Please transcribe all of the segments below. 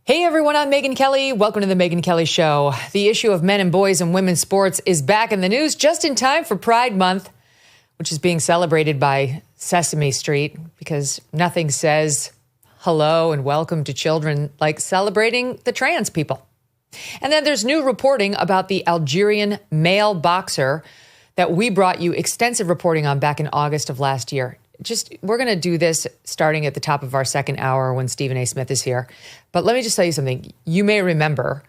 Hey everyone, I'm Megyn Kelly. Welcome to the Megyn Kelly Show. The issue of men and boys in women's sports is back in the news just in time for Pride Month, which is being celebrated by Sesame Street because nothing says hello and welcome to children like celebrating the trans people. And then there's new reporting about the Algerian male boxer that we brought you extensive reporting on back in August of last year. We're going to do this starting at the top of our second hour when Stephen A. Smith is here. But let me just tell you something. You may remember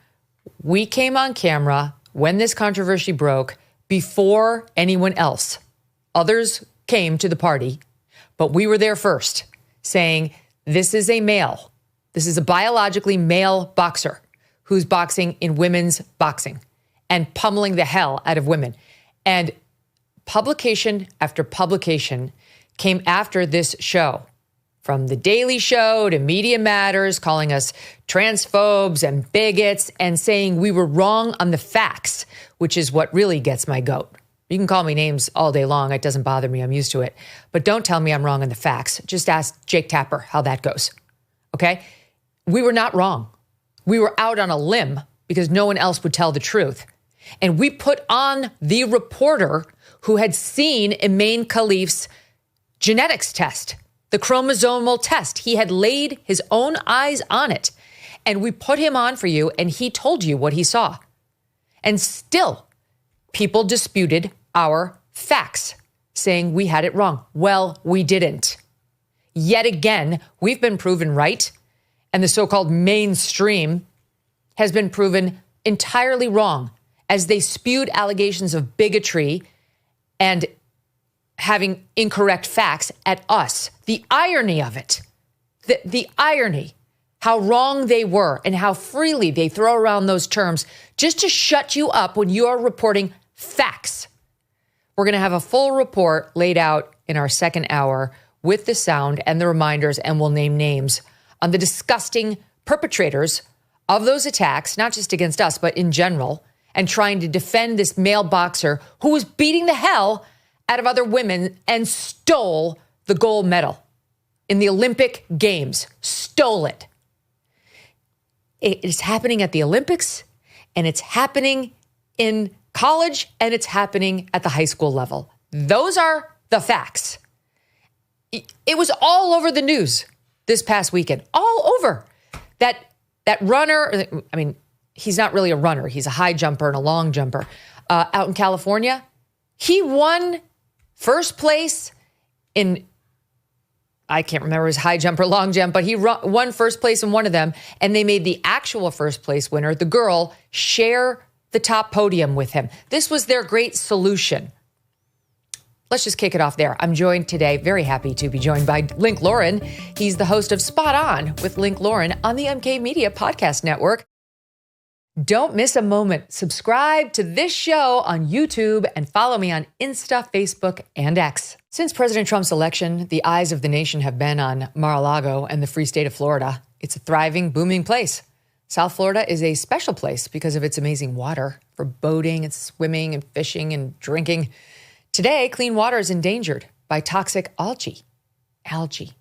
we came on camera when this controversy broke before anyone else. Others came to the party, but we were there first saying this is a male. This is a biologically male boxer who's boxing in women's boxing and pummeling the hell out of women. And publication after publication came after this show, from The Daily Show to Media Matters, calling us transphobes and bigots and saying we were wrong on the facts, which is what really gets my goat. You can call me names all day long. It doesn't bother me. I'm used to it. But don't tell me I'm wrong on the facts. Just ask Jake Tapper how that goes. Okay? We were not wrong. We were out on a limb because no one else would tell the truth. And we put on the reporter who had seen Megyn Kelly's genetics test, the chromosomal test. He had laid his own eyes on it. And we put him on for you, and he told you what he saw. And still, people disputed our facts, saying we had it wrong. Well, we didn't. Yet again, we've been proven right, and the so-called mainstream has been proven entirely wrong as they spewed allegations of bigotry and having incorrect facts at us. The irony of it, the irony, how wrong they were and how freely they throw around those terms just to shut you up when you are reporting facts. We're going to have a full report laid out in our second hour with the sound and the reminders, and we'll name names on the disgusting perpetrators of those attacks, not just against us, but in general, and trying to defend this male boxer who was beating the hell out of other women and stole the gold medal in the Olympic Games. Stole it. It is happening at the Olympics, and it's happening in college, and it's happening at the high school level. Those are the facts. It was all over the news this past weekend. All over. That runner, I mean, he's not really a runner. He's a high jumper and a long jumper. Out in California, he won first place in, I can't remember his high jump or long jump, but he won first place in one of them, and they made the actual first place winner, the girl, share the top podium with him. This was their great solution. Let's just kick it off there. I'm joined today, very happy to be joined by Link Lauren. He's the host of Spot On with Link Lauren on the MK Media Podcast Network. Don't miss a moment. Subscribe to this show on YouTube and follow me on Insta, Facebook, and X. Since President Trump's election, the eyes of the nation have been on Mar-a-Lago and the free state of Florida. It's a thriving, booming place. South Florida is a special place because of its amazing water for boating and swimming and fishing and drinking. Today, clean water is endangered by toxic algae. Algae.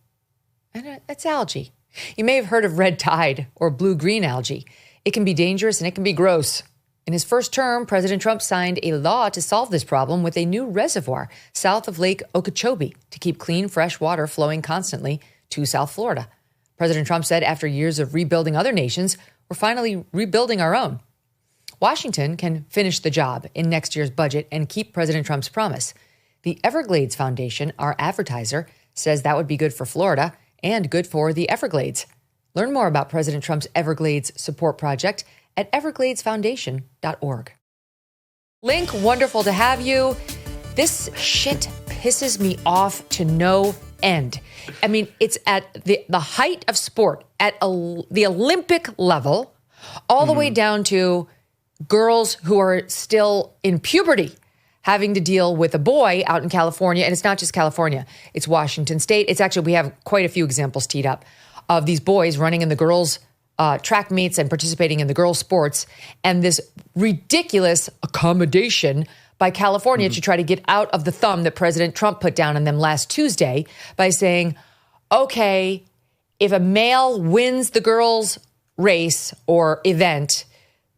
That's algae. You may have heard of red tide or blue-green algae. It can be dangerous and it can be gross. In his first term, President Trump signed a law to solve this problem with a new reservoir south of Lake Okeechobee to keep clean, fresh water flowing constantly to South Florida. President Trump said after years of rebuilding other nations, we're finally rebuilding our own. Washington can finish the job in next year's budget and keep President Trump's promise. The Everglades Foundation, our advertiser, says that would be good for Florida and good for the Everglades. Learn more about President Trump's Everglades support project at evergladesfoundation.org. Link, wonderful to have you. This shit pisses me off to no end. I mean, it's at the height of sport, at the Olympic level, all the way down to girls who are still in puberty having to deal with a boy out in California. And it's not just California. It's Washington State. It's actually, we have quite a few examples teed up of these boys running in the girls' track meets and participating in the girls' sports, and this ridiculous accommodation by California to try to get out of the thumb that President Trump put down on them last Tuesday by saying, okay, if a male wins the girls' race or event,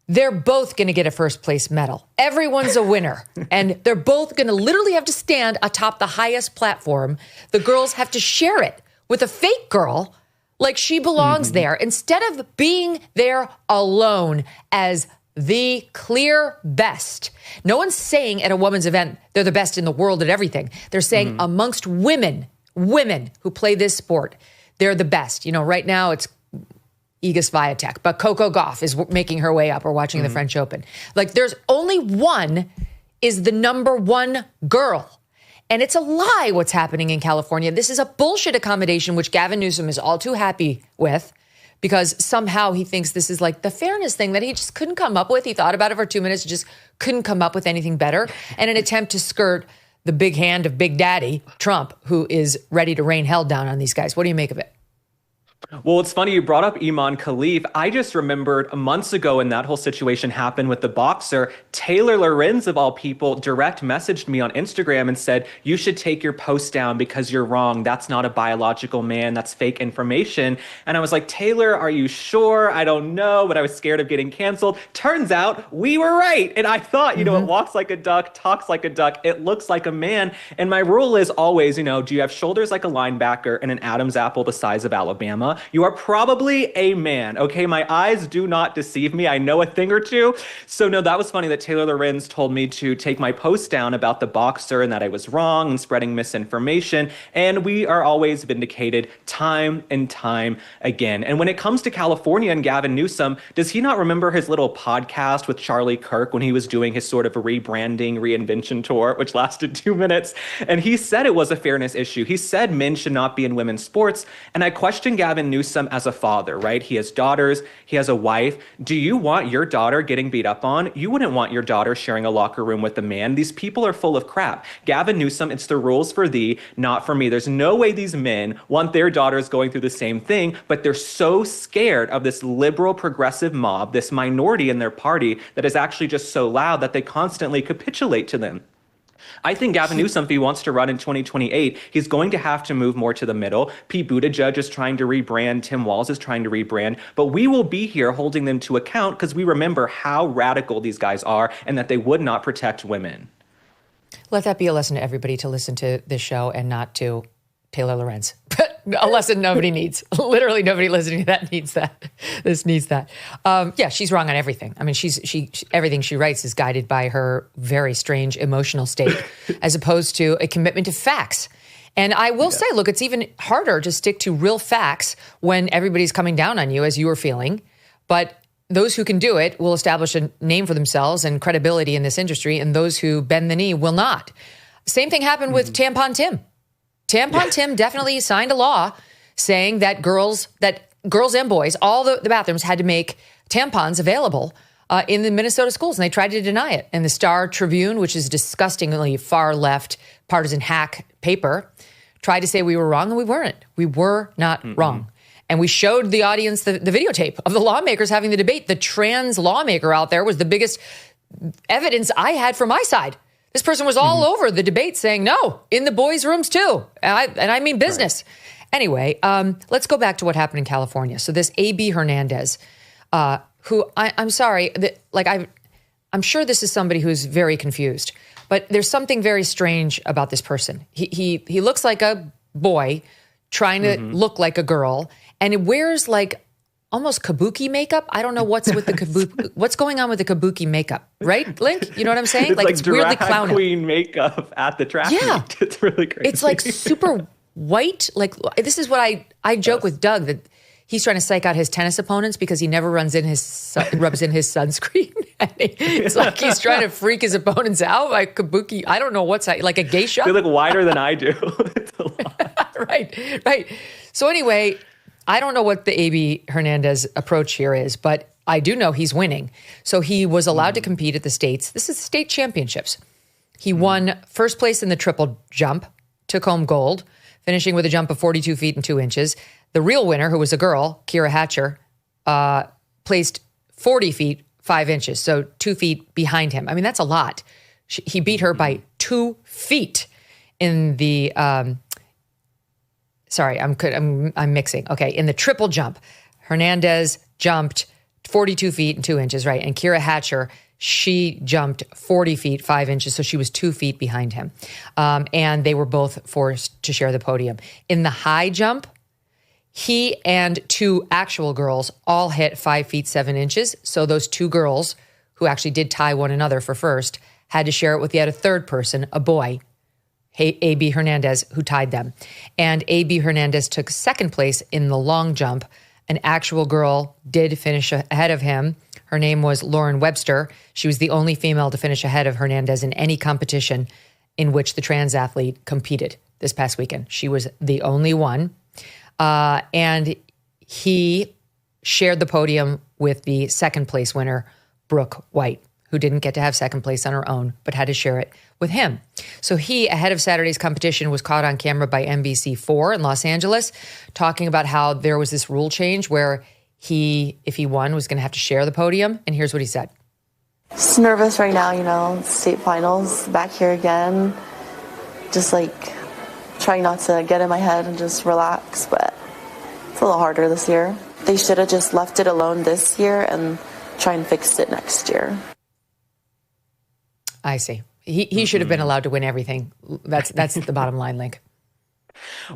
they're both going to get a first place medal. Everyone's a winner. And they're both going to literally have to stand atop the highest platform. The girls have to share it with a fake girl like she belongs there instead of being there alone as the clear best. No one's saying at a women's event they're the best in the world at everything. They're saying amongst women who play this sport, they're the best. You know, right now it's Iga Swiatek, but Coco Gauff is making her way up. We're watching the French Open. Like, there's only one is the number one girl. And it's a lie what's happening in California. This is a bullshit accommodation, which Gavin Newsom is all too happy with because somehow he thinks this is like the fairness thing that he just couldn't come up with. He thought about it for 2 minutes, just couldn't come up with anything better. And an attempt to skirt the big hand of Big Daddy, Trump, who is ready to rain hell down on these guys. What do you make of it? Well, it's funny you brought up Iman Khalif. I just remembered months ago when that whole situation happened with the boxer, Taylor Lorenz, of all people, direct messaged me on Instagram and said, you should take your post down because you're wrong. That's not a biological man. That's fake information. And I was like, Taylor, are you sure? I don't know, but I was scared of getting canceled. Turns out we were right. And I thought, it walks like a duck, talks like a duck. It looks like a man. And my rule is always, do you have shoulders like a linebacker and an Adam's apple the size of Alabama? You are probably a man, okay? My eyes do not deceive me. I know a thing or two. So no, that was funny that Taylor Lorenz told me to take my post down about the boxer and that I was wrong and spreading misinformation. And we are always vindicated time and time again. And when it comes to California and Gavin Newsom, does he not remember his little podcast with Charlie Kirk when he was doing his sort of rebranding, reinvention tour, which lasted 2 minutes? And he said it was a fairness issue. He said men should not be in women's sports. And I questioned Gavin Newsom as a father, right? He has daughters, he has a wife. Do you want your daughter getting beat up on? You wouldn't want your daughter sharing a locker room with a man. These people are full of crap. Gavin Newsom, it's the rules for thee, not for me. There's no way these men want their daughters going through the same thing, but they're so scared of this liberal progressive mob, this minority in their party that is actually just so loud that they constantly capitulate to them. I think Gavin Newsom, if he wants to run in 2028, he's going to have to move more to the middle. Pete Buttigieg is trying to rebrand. Tim Walz is trying to rebrand. But we will be here holding them to account because we remember how radical these guys are and that they would not protect women. Let that be a lesson to everybody to listen to this show and not to Taylor Lorenz. A lesson nobody needs. Literally nobody listening to that needs that. This needs that. Yeah, she's wrong on everything. I mean, she everything she writes is guided by her very strange emotional state as opposed to a commitment to facts. And I will say, look, it's even harder to stick to real facts when everybody's coming down on you as you are feeling. But those who can do it will establish a name for themselves and credibility in this industry, and those who bend the knee will not. Same thing happened with Tampon Tim. Tim definitely signed a law saying that girls and boys, all the bathrooms had to make tampons available in the Minnesota schools, and they tried to deny it. And the Star Tribune, which is disgustingly far left partisan hack paper, tried to say we were wrong, and we weren't. We were not wrong. And we showed the audience the videotape of the lawmakers having the debate. The trans lawmaker out there was the biggest evidence I had for my side. This person was all over the debate saying, no, in the boys' rooms too. And I mean business. Right. Anyway, let's go back to what happened in California. So this AB Hernandez, who I'm sorry, I'm sure this is somebody who's very confused, but there's something very strange about this person. He looks like a boy trying to look like a girl, and it wears like almost kabuki makeup. I don't know what's with the kabuki. What's going on with the kabuki makeup, right, Link? You know what I'm saying? It's it's weirdly clowny. Queen makeup at the track meet. It's really crazy. It's like super white. Like, this is what I joke with Doug that he's trying to psych out his tennis opponents because he never rubs in his sunscreen. It's like he's trying to freak his opponents out like kabuki. I don't know what's like a geisha. They look wider than I do. It's a lot. Right. So anyway, I don't know what the AB Hernandez approach here is, but I do know he's winning. So he was allowed to compete at the states. This is state championships. He won first place in the triple jump, took home gold, finishing with a jump of 42 feet and 2 inches. The real winner, who was a girl, Kira Hatcher, placed 40 feet, 5 inches, so 2 feet behind him. I mean, that's a lot. He beat her by 2 feet in the... Sorry, I'm mixing. Okay, in the triple jump, Hernandez jumped 42 feet and 2 inches, right? And Kira Hatcher, she jumped 40 feet, 5 inches. So she was 2 feet behind him. And they were both forced to share the podium. In the high jump, he and two actual girls all hit 5 feet, 7 inches. So those two girls who actually did tie one another for first had to share it with yet a third person, a boy, AB Hernandez, who tied them. And AB Hernandez took second place in the long jump. An actual girl did finish ahead of him. Her name was Lauren Webster. She was the only female to finish ahead of Hernandez in any competition in which the trans athlete competed this past weekend. She was the only one. And he shared the podium with the second place winner, Brooke White, who didn't get to have second place on her own, but had to share it with him. So he, ahead of Saturday's competition, was caught on camera by NBC4 in Los Angeles, talking about how there was this rule change where he, if he won, was going to have to share the podium. And here's what he said. Just nervous right now, state finals, back here again. Just trying not to get in my head and just relax, but it's a little harder this year. They should have just left it alone this year and try and fix it next year. I see. He should have been allowed to win everything. That's the bottom line, Link.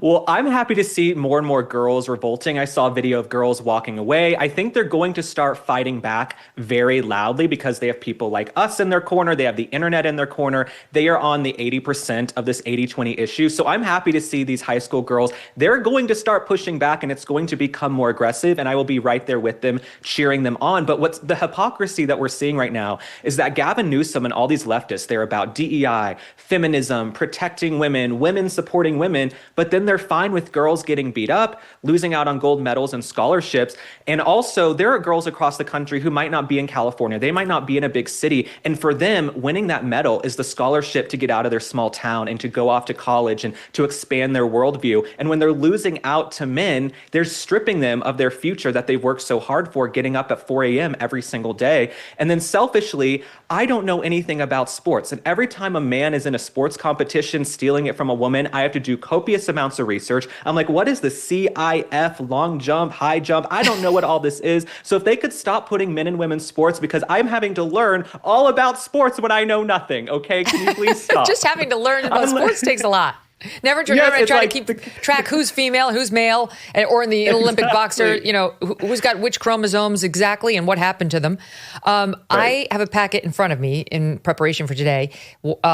Well, I'm happy to see more and more girls revolting. I saw a video of girls walking away. I think they're going to start fighting back very loudly because they have people like us in their corner. They have the internet in their corner. They are on the 80% of this 80-20 issue. So I'm happy to see these high school girls. They're going to start pushing back and it's going to become more aggressive. And I will be right there with them, cheering them on. But what's the hypocrisy that we're seeing right now is that Gavin Newsom and all these leftists, they're about DEI, feminism, protecting women, women supporting women. But then they're fine with girls getting beat up, losing out on gold medals and scholarships. And also, there are girls across the country who might not be in California. They might not be in a big city. And for them, winning that medal is the scholarship to get out of their small town and to go off to college and to expand their worldview. And when they're losing out to men, they're stripping them of their future that they've worked so hard for, getting up at 4 a.m. every single day. And then selfishly, I don't know anything about sports. And every time a man is in a sports competition stealing it from a woman, I have to do copious amounts of research. I'm like, what is the CIF, long jump, high jump? I don't know what all this is. So if they could stop putting men and women's sports, because I'm having to learn all about sports when I know nothing. Okay, can you please stop? Just having to learn about sports takes a lot. Never try to keep track who's female, who's male, or in the Olympic boxer, who's got which chromosomes exactly and what happened to them. Right. I have a packet in front of me in preparation for today.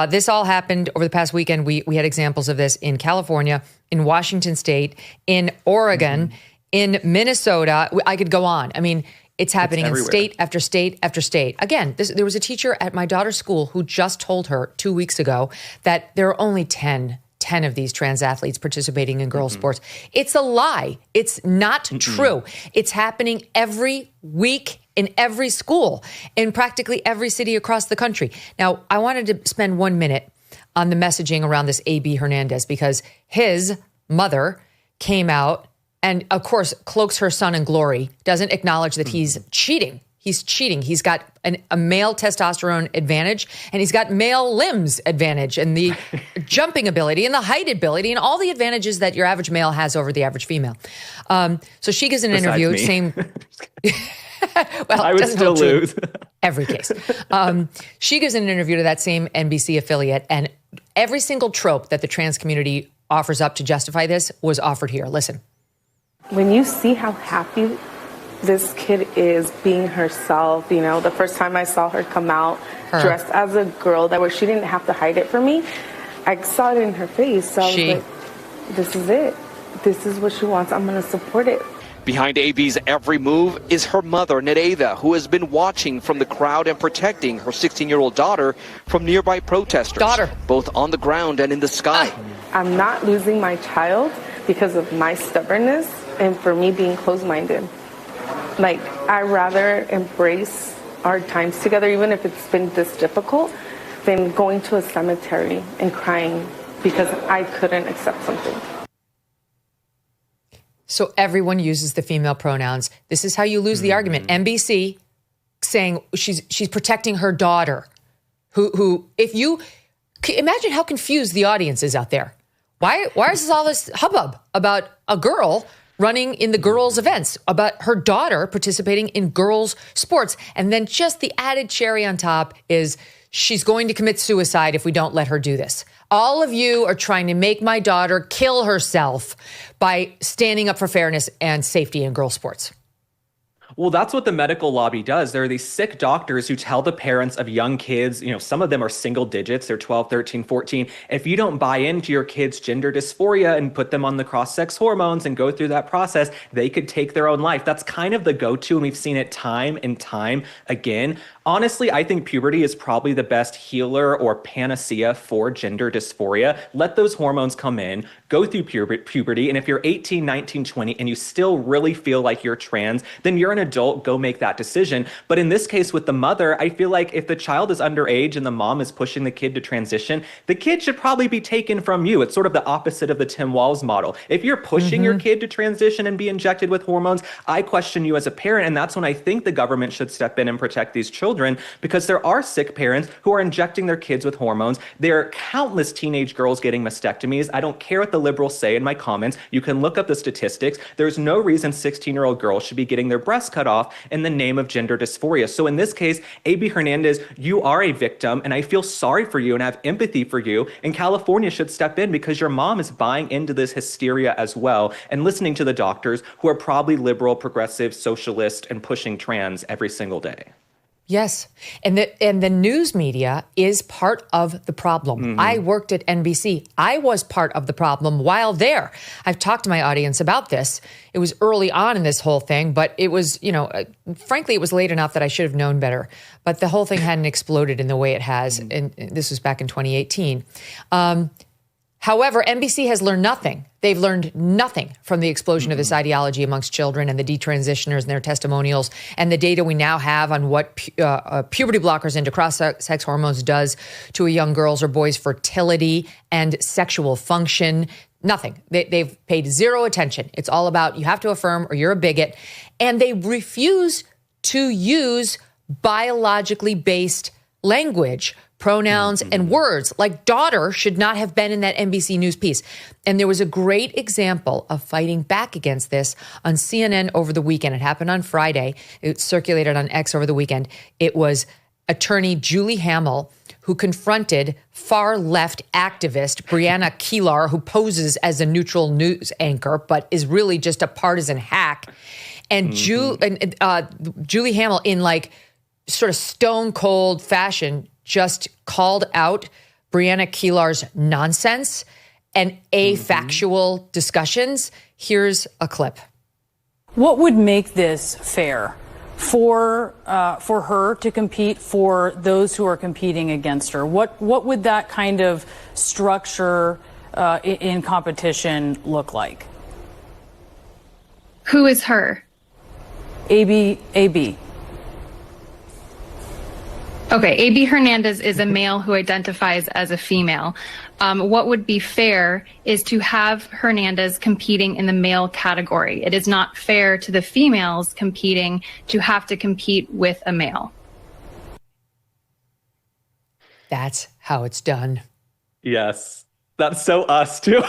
This all happened over the past weekend. We had examples of this in California, in Washington State, in Oregon, in Minnesota. I could go on. I mean, it's happening in state after state after state. Again, there was a teacher at my daughter's school who just told her 2 weeks ago that there are only 10 of these trans athletes participating in girls' sports. It's a lie. It's not true. It's happening every week in every school, in practically every city across the country. Now, I wanted to spend 1 minute on the messaging around this AB Hernandez because his mother came out and, of course, cloaks her son in glory, doesn't acknowledge that he's cheating. He's cheating. He's got a male testosterone advantage, and he's got male limbs advantage, and the jumping ability, and the height ability, and all the advantages that your average male has over the average female. So she gives an interview saying, well, I would still lose. Every case. She gives an interview to that same NBC affiliate, and every single trope that the trans community offers up to justify this was offered here. Listen. When you see how happy this kid is being herself, the first time I saw her come out dressed as a girl where she didn't have to hide it from me, I saw it in her face. So I was like, this is it. This is what she wants. I'm going to support it. Behind AB's every move is her mother, Nereida, who has been watching from the crowd and protecting her 16-year-old daughter from nearby protesters, both on the ground and in the sky. I'm not losing my child because of my stubbornness and for me being closed-minded. I'd rather embrace our times together, even if it's been this difficult, than going to a cemetery and crying because I couldn't accept something. So everyone uses the female pronouns. This is how you lose the argument. NBC saying she's protecting her daughter, who if you imagine how confused the audience is out there. Why is all this hubbub about a girl running in the girls' events, about her daughter participating in girls' sports. And then just the added cherry on top is she's going to commit suicide if we don't let her do this. All of you are trying to make my daughter kill herself by standing up for fairness and safety in girls' sports. Well, that's what the medical lobby does. There are these sick doctors who tell the parents of young kids, some of them are single digits, they're 12, 13, 14. If you don't buy into your kid's gender dysphoria and put them on the cross-sex hormones and go through that process, they could take their own life. That's kind of the go-to, and we've seen it time and time again. Honestly, I think puberty is probably the best healer or panacea for gender dysphoria. Let those hormones come in, go through puberty, and if you're 18, 19, 20, and you still really feel like you're trans, then you're an adult, go make that decision. But in this case with the mother, I feel like if the child is underage and the mom is pushing the kid to transition, the kid should probably be taken from you. It's sort of the opposite of the Tim Walz model. If you're pushing your kid to transition and be injected with hormones, I question you as a parent, and that's when I think the government should step in and protect these children, because there are sick parents who are injecting their kids with hormones. There are countless teenage girls getting mastectomies. I don't care what the liberals say in my comments. You can look up the statistics. There's no reason 16-year-old girls should be getting their breasts cut off in the name of gender dysphoria. So in this case, AB Hernandez, you are a victim, and I feel sorry for you and have empathy for you. And California should step in because your mom is buying into this hysteria as well and listening to the doctors who are probably liberal, progressive, socialist, and pushing trans every single day. Yes. And the news media is part of the problem. I worked at NBC. I was part of the problem while there. I've talked to my audience about this. It was early on in this whole thing, but it was, frankly, it was late enough that I should have known better. But the whole thing hadn't exploded in the way it has. And this was back in 2018. However, NBC has learned nothing. They've learned nothing from the explosion of this ideology amongst children and the detransitioners and their testimonials and the data we now have on what puberty blockers into cross-sex hormones does to a young girl's or boy's fertility and sexual function. Nothing. They've paid zero attention. It's all about you have to affirm or you're a bigot. And they refuse to use biologically based language, pronouns, and words. Like daughter should not have been in that NBC News piece. And there was a great example of fighting back against this on CNN over the weekend. It happened on Friday. It circulated on X over the weekend. It was attorney Julie Hamill who confronted far-left activist Brianna Keilar, who poses as a neutral news anchor, but is really just a partisan hack. And Julie Hamill, in like sort of stone cold fashion, just called out Brianna Keilar's nonsense and factual discussions. Here's a clip. What would make this fair for her to compete for those who are competing against her? What would that kind of structure in competition look like? Who is her? AB. Okay, AB Hernandez is a male who identifies as a female. What would be fair is to have Hernandez competing in the male category. It is not fair to the females competing to have to compete with a male. That's how it's done. Yes. That's so us too.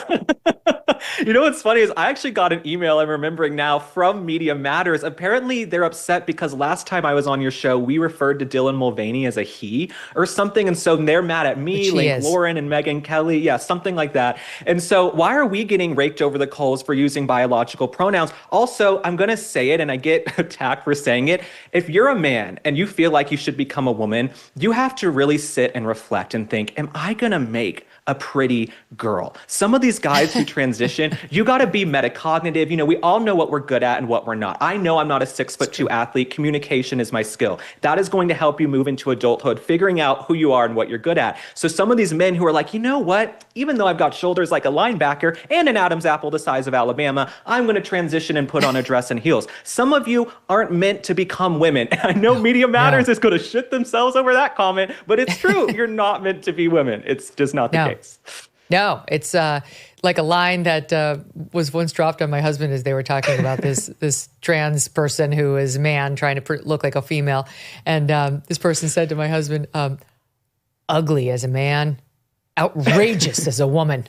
You know what's funny is I actually got an email, I'm remembering now, from Media Matters. Apparently they're upset because last time I was on your show, we referred to Dylan Mulvaney as a he or something. And so they're mad at me, like Lauren and Megyn Kelly. Yeah, something like that. And so why are we getting raked over the coals for using biological pronouns? Also, I'm going to say it and I get attacked for saying it. If you're a man and you feel like you should become a woman, you have to really sit and reflect and think, am I going to make a pretty girl? Some of these guys who transition, you got to be metacognitive. You know, we all know what we're good at and what we're not. I know I'm not a 6'2" athlete. Communication is my skill. That is going to help you move into adulthood, figuring out who you are and what you're good at. So some of these men who are like, you know what? Even though I've got shoulders like a linebacker and an Adam's apple the size of Alabama, I'm going to transition and put on a dress and heels. Some of you aren't meant to become women. And I know Media Matters is going to shit themselves over that comment, but it's true. You're not meant to be women. It's just not the case. No, it's like a line that was once dropped on my husband as they were talking about this trans person who is a man trying to look like a female. And this person said to my husband, ugly as a man, outrageous as a woman.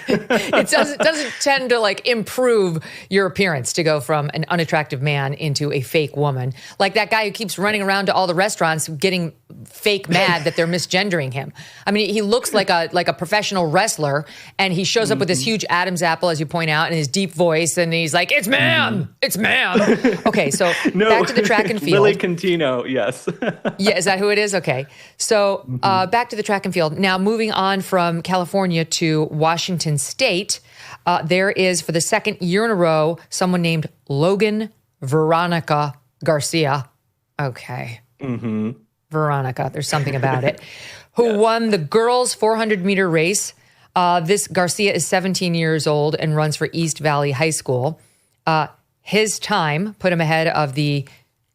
It doesn't tend to like improve your appearance to go from an unattractive man into a fake woman. Like that guy who keeps running around to all the restaurants getting fake mad that they're misgendering him. I mean, he looks like a professional wrestler, and he shows up with this huge Adam's apple, as you point out, and his deep voice, and he's like, "It's man, it's man." Okay, so back to the track and field. Lily Contino, yes. Yeah, is that who it is? Okay, so back to the track and field. Now, moving on from California to Washington State, there is, for the second year in a row, someone named Logan Veronica Garcia. Okay. Veronica, there's something about it, who won the girls' 400-meter race. This Garcia is 17 years old and runs for East Valley High School. His time put him ahead of the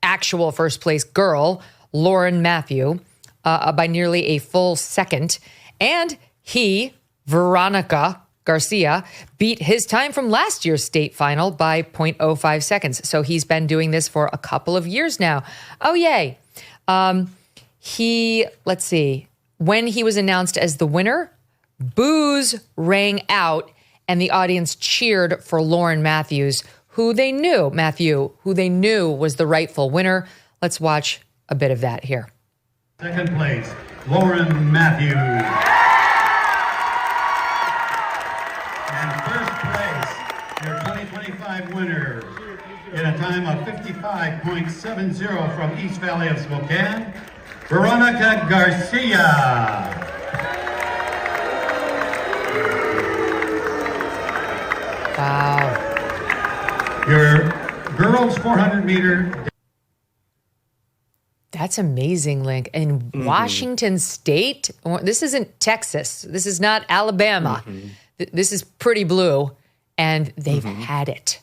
actual first-place girl, Lauren Matthew, by nearly a full second. And he, Veronica Garcia, beat his time from last year's state final by 0.05 seconds. So he's been doing this for a couple of years now. Oh, yay. Let's see, when he was announced as the winner, boos rang out and the audience cheered for Lauren Matthews, who they knew was the rightful winner. Let's watch a bit of that here. Second place, Lauren Matthews. And first place, your 2025 winner, in a time of 55.70 from East Valley of Spokane, Veronica Garcia. Wow. Your girls 400 meter. That's amazing, Link. In Washington State, this isn't Texas. This is not Alabama. This is pretty blue, and they've had it.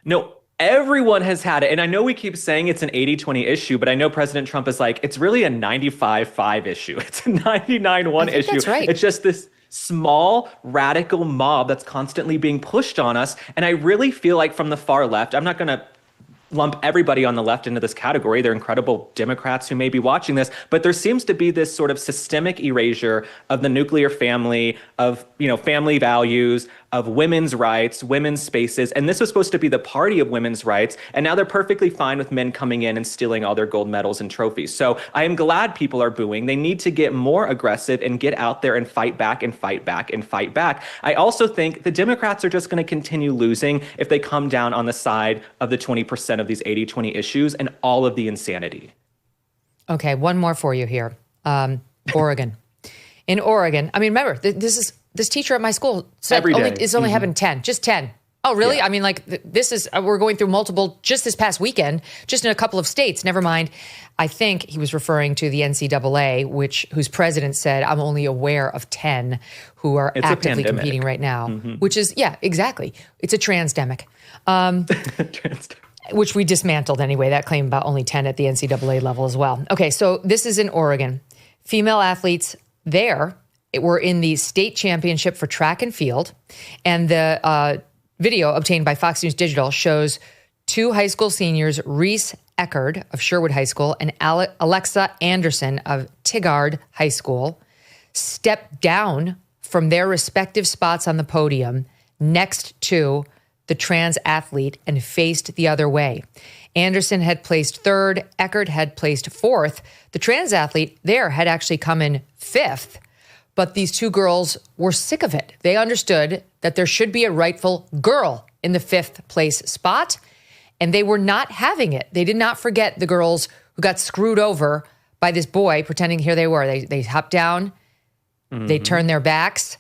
No, everyone has had it. And I know we keep saying it's an 80-20 issue, but I know President Trump is like, it's really a 95-5 issue. It's a 99-1 issue. That's right. It's just this small radical mob that's constantly being pushed on us. And I really feel like from the far left, I'm not going to lump everybody on the left into this category. They're incredible Democrats who may be watching this, but there seems to be this sort of systemic erasure of the nuclear family, of, family values, of women's rights, women's spaces. And this was supposed to be the party of women's rights. And now they're perfectly fine with men coming in and stealing all their gold medals and trophies. So I am glad people are booing. They need to get more aggressive and get out there and fight back and fight back and fight back. I also think the Democrats are just going to continue losing if they come down on the side of the 20% of these 80-20 issues and all of the insanity. Okay, one more for you here. Oregon. In Oregon, I mean, remember, this teacher at my school said it's only happened 10, just 10. Oh, really? Yeah. I mean, this is, we're going through multiple, just this past weekend, just in a couple of states, never mind. I think he was referring to the NCAA, whose president said, I'm only aware of 10 who are actively competing right now, which is, yeah, exactly. It's a transdemic. Which we dismantled anyway, that claim about only 10 at the NCAA level as well. Okay, so this is in Oregon. Female athletes there were in the state championship for track and field, and the video obtained by Fox News Digital shows two high school seniors, Reese Eckerd of Sherwood High School and Alexa Anderson of Tigard High School, step down from their respective spots on the podium next to the trans athlete and faced the other way. Anderson had placed third. Eckerd had placed fourth. The trans athlete there had actually come in fifth. But these two girls were sick of it. They understood that there should be a rightful girl in the fifth place spot, and they were not having it. They did not forget the girls who got screwed over by this boy pretending here they were. They hopped down, they turned their backs,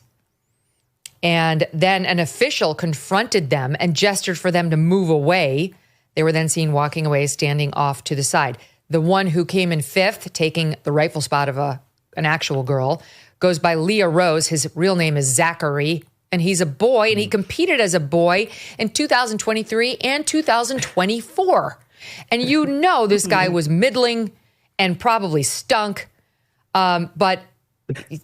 and then an official confronted them and gestured for them to move away. They were then seen walking away, standing off to the side. The one who came in fifth, taking the rightful spot of an actual girl, goes by Leah Rose. His real name is Zachary, and he's a boy, and he competed as a boy in 2023 and 2024. And this guy was middling and probably stunk, but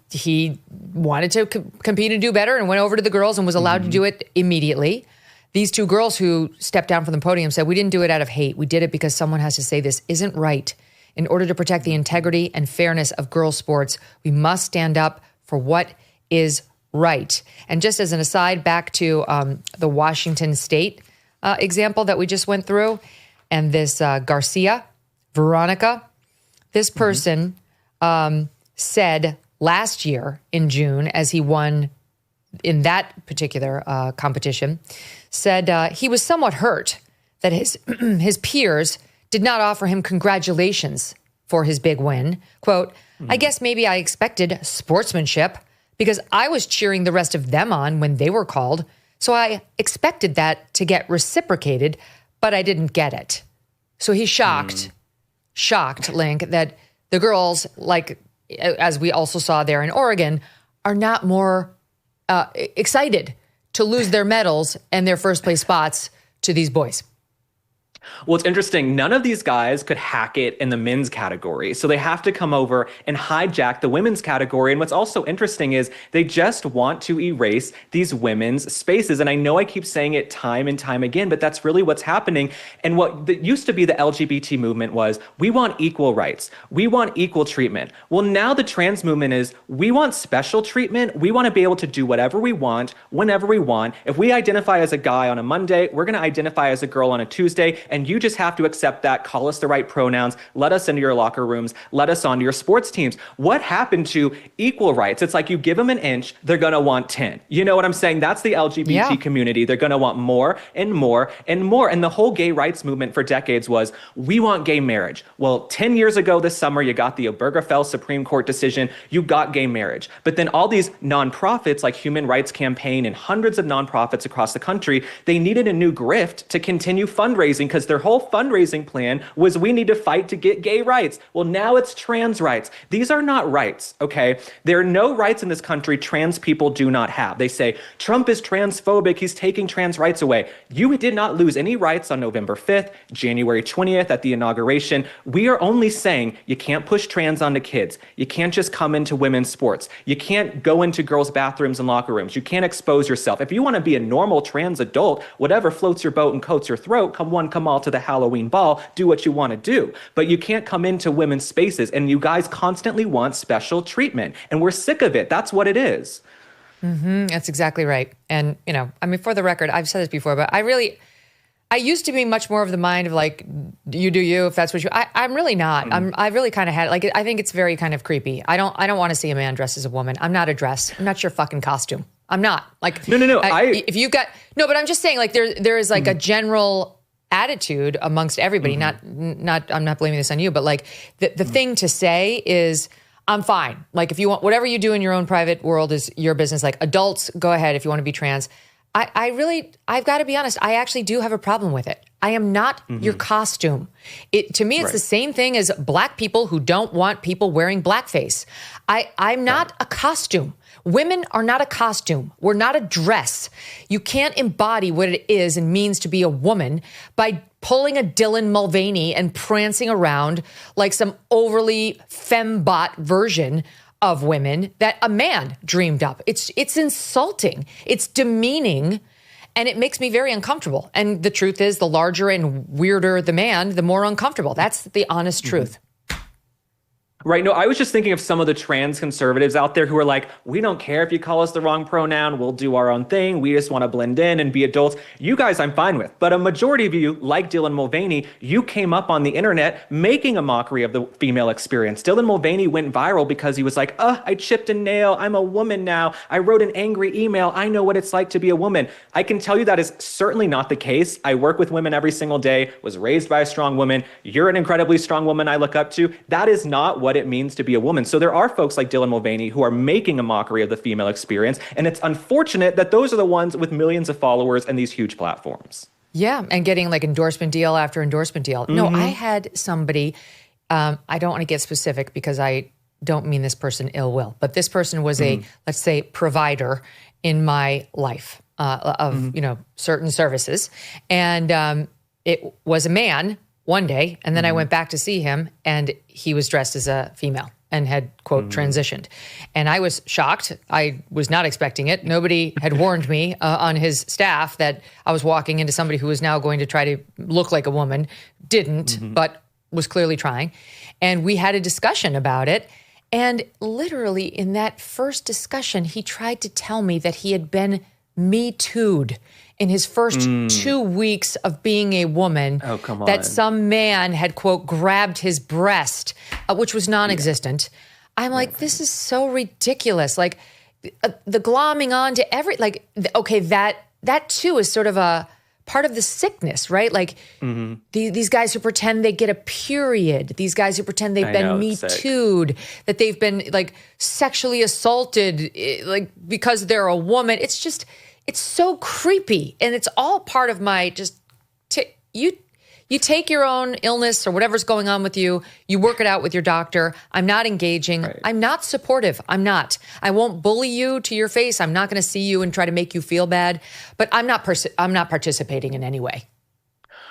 he wanted to compete and do better and went over to the girls and was allowed to do it immediately. These two girls who stepped down from the podium said, we didn't do it out of hate. We did it because someone has to say this isn't right. In order to protect the integrity and fairness of girls' sports, we must stand up for what is right. And just as an aside, back to the Washington State example that we just went through, and this Garcia, Veronica, this person said last year in June, as he won in that particular competition, said he was somewhat hurt that his peers did not offer him congratulations for his big win. Quote, I guess maybe I expected sportsmanship because I was cheering the rest of them on when they were called. So I expected that to get reciprocated, but I didn't get it. So he's shocked, Link, that the girls, like, as we also saw there in Oregon, are not more excited to lose their medals and their first place spots to these boys. Well, it's interesting. None of these guys could hack it in the men's category. So they have to come over and hijack the women's category. And what's also interesting is they just want to erase these women's spaces. And I know I keep saying it time and time again, but that's really what's happening. And what used to be the LGBT movement was, we want equal rights. We want equal treatment. Well, now the trans movement is, we want special treatment. We want to be able to do whatever we want, whenever we want. If we identify as a guy on a Monday, we're going to identify as a girl on a Tuesday. And you just have to accept that, call us the right pronouns, let us into your locker rooms, let us onto your sports teams. What happened to equal rights? It's like you give them an inch, they're going to want 10. You know what I'm saying? That's the LGBT community. They're going to want more and more and more. And the whole gay rights movement for decades was, we want gay marriage. Well, 10 years ago this summer, you got the Obergefell Supreme Court decision, you got gay marriage. But then all these nonprofits like Human Rights Campaign and hundreds of nonprofits across the country, they needed a new grift to continue fundraising, because their whole fundraising plan was, we need to fight to get gay rights. Well, now it's trans rights. These are not rights, okay? There are no rights in this country trans people do not have. They say, Trump is transphobic, he's taking trans rights away. You did not lose any rights on November 5th, January 20th at the inauguration. We are only saying you can't push trans onto kids. You can't just come into women's sports. You can't go into girls' bathrooms and locker rooms. You can't expose yourself. If you want to be a normal trans adult, whatever floats your boat and coats your throat, come one, come all to the Halloween ball, do what you want to do. But you can't come into women's spaces, and you guys constantly want special treatment. And we're sick of it. That's what it is. That's exactly right. And, you know, I mean, for the record, I've said this before, but I used to be much more of the mind of like, you do you, if that's what I'm really not. I really kind of had, like, I think it's very kind of creepy. I don't want to see a man dressed as a woman. I'm not a dress. I'm not your fucking costume. I'm not. Like, no. If you've got, no, but I'm just saying, like, there is like a general attitude amongst everybody. I'm not blaming this on you, but like the thing to say is, I'm fine. Like, if you want, whatever you do in your own private world is your business. Like, adults, go ahead if you want to be trans. I've got to be honest, I actually do have a problem with it. I am not your costume. To me, it's the same thing as black people who don't want people wearing blackface. I'm not a costume. Women are not a costume. We're not a dress. You can't embody what it is and means to be a woman by pulling a Dylan Mulvaney and prancing around like some overly fembot version of women that a man dreamed up. It's insulting. It's demeaning. And it makes me very uncomfortable. And the truth is, the larger and weirder the man, the more uncomfortable. That's the honest truth. Right. No, I was just thinking of some of the trans conservatives out there who are like, we don't care if you call us the wrong pronoun. We'll do our own thing. We just want to blend in and be adults. You guys, I'm fine with. But a majority of you, like Dylan Mulvaney, you came up on the internet making a mockery of the female experience. Dylan Mulvaney went viral because he was like, I chipped a nail. I'm a woman now. I wrote an angry email. I know what it's like to be a woman. I can tell you that is certainly not the case. I work with women every single day, was raised by a strong woman. You're an incredibly strong woman I look up to. That is not what it means to be a woman. So there are folks like Dylan Mulvaney who are making a mockery of the female experience. And it's unfortunate that those are the ones with millions of followers and these huge platforms. Yeah. And getting like endorsement deal after endorsement deal. No, I had somebody, I don't want to get specific because I don't mean this person ill will, but this person was a, let's say, provider in my life of, certain services. And it was a man one day, and then I went back to see him, and he was dressed as a female and had, quote, transitioned. And I was shocked. I was not expecting it. Nobody had warned me on his staff that I was walking into somebody who was now going to try to look like a woman. Didn't, but was clearly trying. And we had a discussion about it. And literally in that first discussion, he tried to tell me that he had been Me Too'd in his first 2 weeks of being a woman. Oh, come on. That some man had, quote, grabbed his breast, which was non-existent. Yeah. I'm like, this is so ridiculous. Like the glomming on to okay, that too is sort of a part of the sickness, right? Like these guys who pretend they get a period, these guys who pretend they've been Me Too'd, that they've been like sexually assaulted, like because they're a woman. It's so creepy. And it's all part of my you take your own illness or whatever's going on with you, you work it out with your doctor. I'm not engaging. Right. I'm not supportive. I'm not. I won't bully you to your face. I'm not going to see you and try to make you feel bad, but I'm not participating in any way.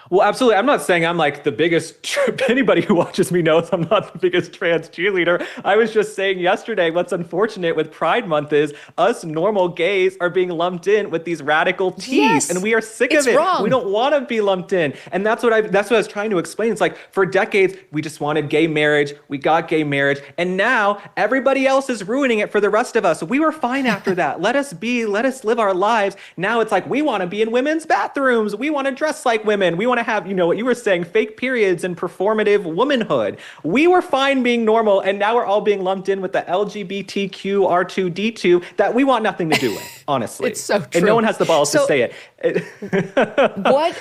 Well, absolutely. I'm not saying I'm like the biggest, anybody who watches me knows I'm not the biggest trans cheerleader. I was just saying yesterday, what's unfortunate with Pride Month is us normal gays are being lumped in with these radical tees. Yes, and we are sick of it. Wrong. We don't want to be lumped in. And that's what I was trying to explain. It's like for decades, we just wanted gay marriage. We got gay marriage. And now everybody else is ruining it for the rest of us. We were fine after that. Let us live our lives. Now it's like, we want to be in women's bathrooms. We want to dress like women. We want to have, what you were saying, fake periods and performative womanhood. We were fine being normal, and now we're all being lumped in with the LGBTQ R2D2 that we want nothing to do with, honestly. It's so true. And no one has the balls to say it. What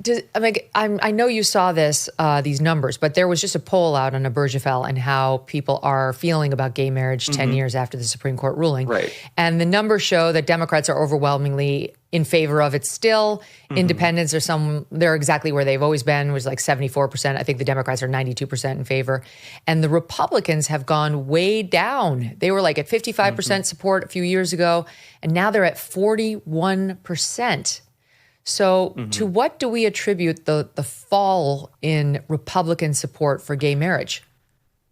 does, I know you saw these numbers, but there was just a poll out on Abergefell and how people are feeling about gay marriage 10 years after the Supreme Court ruling. Right. And the numbers show that Democrats are overwhelmingly in favor of it still. Independents they're exactly where they've always been, was like 74%. I think the Democrats are 92% in favor. And the Republicans have gone way down. They were like at 55% support a few years ago, and now they're at 41%. So to what do we attribute the fall in Republican support for gay marriage?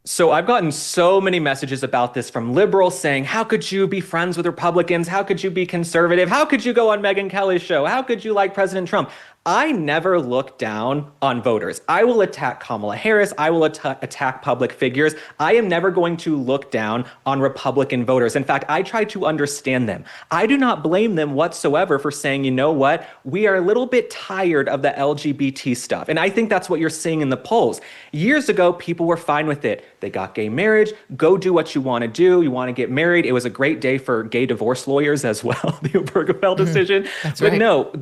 So I've gotten so many messages about this from liberals saying, how could you be friends with Republicans? How could you be conservative? How could you go on Megyn Kelly's show? How could you like President Trump? I never look down on voters. I will attack Kamala Harris. I will attack public figures. I am never going to look down on Republican voters. In fact, I try to understand them. I do not blame them whatsoever for saying, you know what, we are a little bit tired of the LGBT stuff. And I think that's what you're seeing in the polls. Years ago, people were fine with it. They got gay marriage. Go do what you want to do. You want to get married. It was a great day for gay divorce lawyers as well, the Obergefell decision. That's but right. No,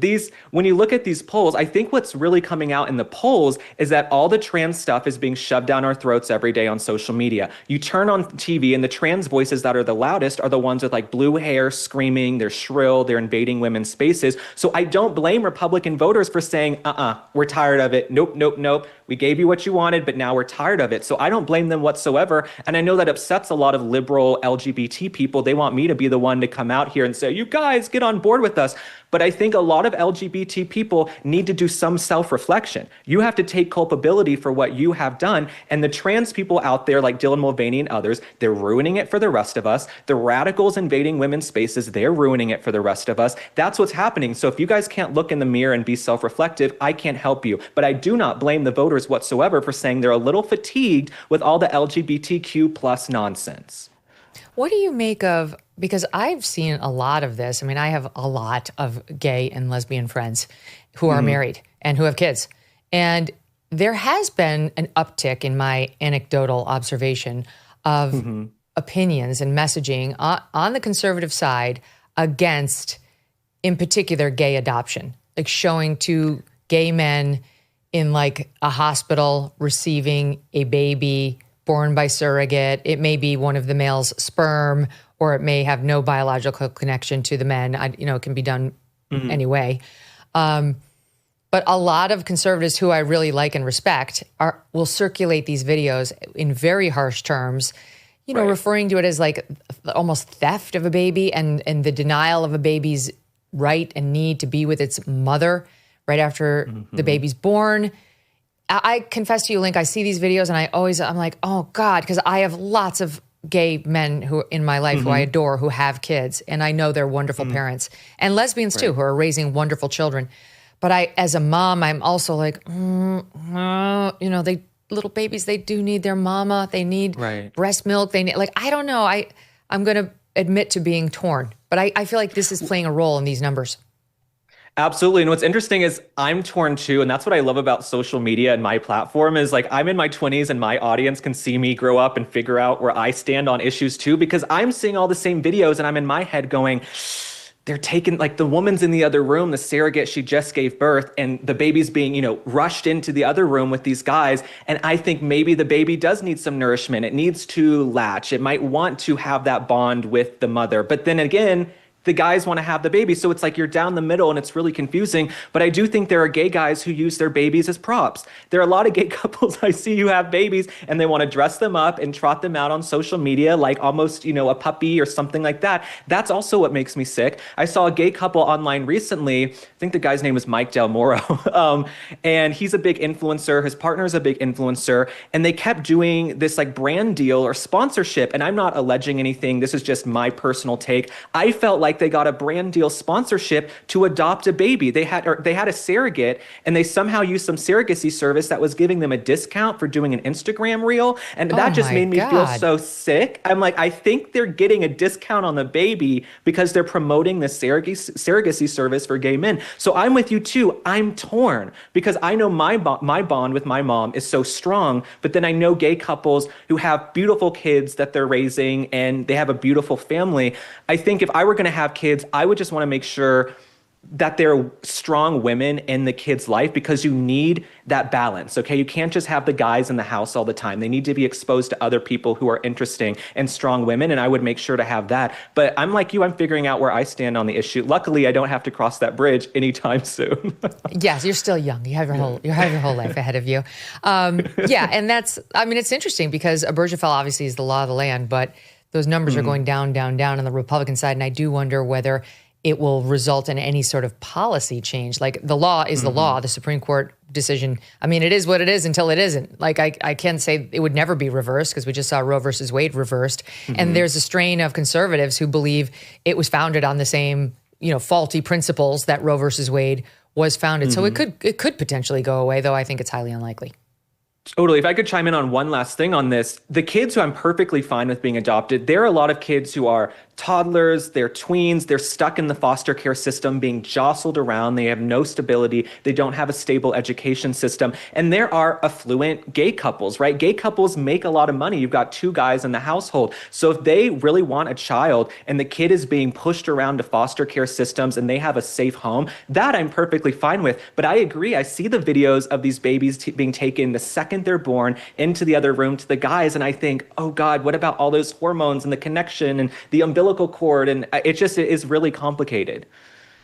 when you look at these polls, I think what's really coming out in the polls is that all the trans stuff is being shoved down our throats every day on social media. You turn on TV and the trans voices that are the loudest are the ones with like blue hair, screaming, they're shrill, they're invading women's spaces. So I don't blame Republican voters for saying, we're tired of it. Nope. We gave you what you wanted, but now we're tired of it. So I don't blame them whatsoever. And I know that upsets a lot of liberal LGBT people. They want me to be the one to come out here and say, you guys get on board with us. But I think a lot of LGBT people need to do some self-reflection. You have to take culpability for what you have done. And the trans people out there like Dylan Mulvaney and others, they're ruining it for the rest of us. The radicals invading women's spaces, they're ruining it for the rest of us. That's what's happening. So if you guys can't look in the mirror and be self-reflective, I can't help you. But I do not blame the voters whatsoever for saying they're a little fatigued with all the LGBTQ plus nonsense. What do you make of, because I've seen a lot of this. I mean, I have a lot of gay and lesbian friends who are married and who have kids. And there has been an uptick in my anecdotal observation of opinions and messaging on the conservative side against, in particular, gay adoption, like showing two gay men in like a hospital receiving a baby born by surrogate. It may be one of the male's sperm, or it may have no biological connection to the men. It can be done anyway. But a lot of conservatives who I really like and respect will circulate these videos in very harsh terms, referring to it as like almost theft of a baby and the denial of a baby's right and need to be with its mother right after the baby's born. I confess to you, Link, I see these videos and I'm like, oh God, because I have lots of gay men who in my life who I adore, who have kids, and I know they're wonderful parents, and lesbians too, who are raising wonderful children. But as a mom, I'm also like, little babies, they do need their mama. They need Right. breast milk. They need, like, I don't know. I'm going to admit to being torn, but I feel like this is playing a role in these numbers. Absolutely. And what's interesting is I'm torn too. And that's what I love about social media and my platform is like I'm in my 20s and my audience can see me grow up and figure out where I stand on issues too, because I'm seeing all the same videos and I'm in my head going, they're taking, like, the woman's in the other room, the surrogate, she just gave birth, and the baby's being, rushed into the other room with these guys. And I think maybe the baby does need some nourishment. It needs to latch. It might want to have that bond with the mother. But then again, the guys want to have the baby. So it's like you're down the middle and it's really confusing. But I do think there are gay guys who use their babies as props. There are a lot of gay couples I see who have babies and they want to dress them up and trot them out on social media like almost, a puppy or something like that. That's also what makes me sick. I saw a gay couple online recently. I think the guy's name was Mike Del Moro. And he's a big influencer. His partner's a big influencer. And they kept doing this like brand deal or sponsorship. And I'm not alleging anything. This is just my personal take. I felt like they got a brand deal sponsorship to adopt a baby. They had a surrogate and they somehow used some surrogacy service that was giving them a discount for doing an Instagram reel. And that just made me feel so sick. I'm like, I think they're getting a discount on the baby because they're promoting the surrogacy service for gay men. So I'm with you too. I'm torn because I know my bond with my mom is so strong, but then I know gay couples who have beautiful kids that they're raising and they have a beautiful family. I think if I were going to have kids, I would just want to make sure that they're strong women in the kid's life because you need that balance, okay? You can't just have the guys in the house all the time. They need to be exposed to other people who are interesting and strong women, and I would make sure to have that. But I'm like you, I'm figuring out where I stand on the issue. Luckily, I don't have to cross that bridge anytime soon. Yes, you're still young. You have your whole life ahead of you. Yeah, and it's interesting because Obergefell obviously is the law of the land, but those numbers are going down, down, down on the Republican side, and I do wonder whether it will result in any sort of policy change. Like the law is the law, the Supreme Court decision. I mean, it is what it is until it isn't. Like I can say it would never be reversed because we just saw Roe versus Wade reversed. And there's a strain of conservatives who believe it was founded on the same, faulty principles that Roe versus Wade was founded. So it could potentially go away, though I think it's highly unlikely. Totally. If I could chime in on one last thing on this, the kids who I'm perfectly fine with being adopted, there are a lot of kids who are toddlers, they're tweens, they're stuck in the foster care system, being jostled around. They have no stability. They don't have a stable education system. And there are affluent gay couples, right? Gay couples make a lot of money. You've got two guys in the household. So if they really want a child and the kid is being pushed around to foster care systems and they have a safe home, that I'm perfectly fine with. But I agree. I see the videos of these babies being taken the second they're born into the other room to the guys. And I think, oh God, what about all those hormones and the connection and the umbilical cord? And it is really complicated.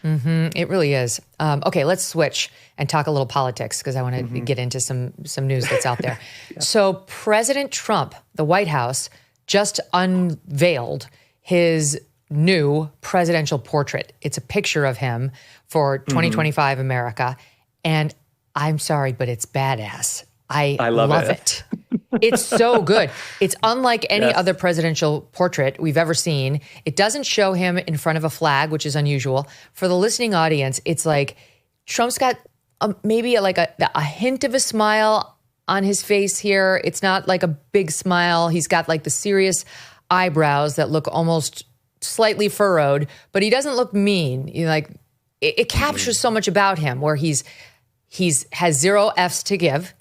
It really is. Okay, let's switch and talk a little politics because I want to get into some news that's out there. So President Trump, the White House, just unveiled his new presidential portrait. It's a picture of him for 2025 America. And I'm sorry, but it's badass. I love it. It's so good. It's unlike any other presidential portrait we've ever seen. It doesn't show him in front of a flag, which is unusual. For the listening audience, it's like Trump's got maybe like a hint of a smile on his face here. It's not like a big smile. He's got like the serious eyebrows that look almost slightly furrowed, but he doesn't look mean. It captures so much about him where he's has zero F's to give.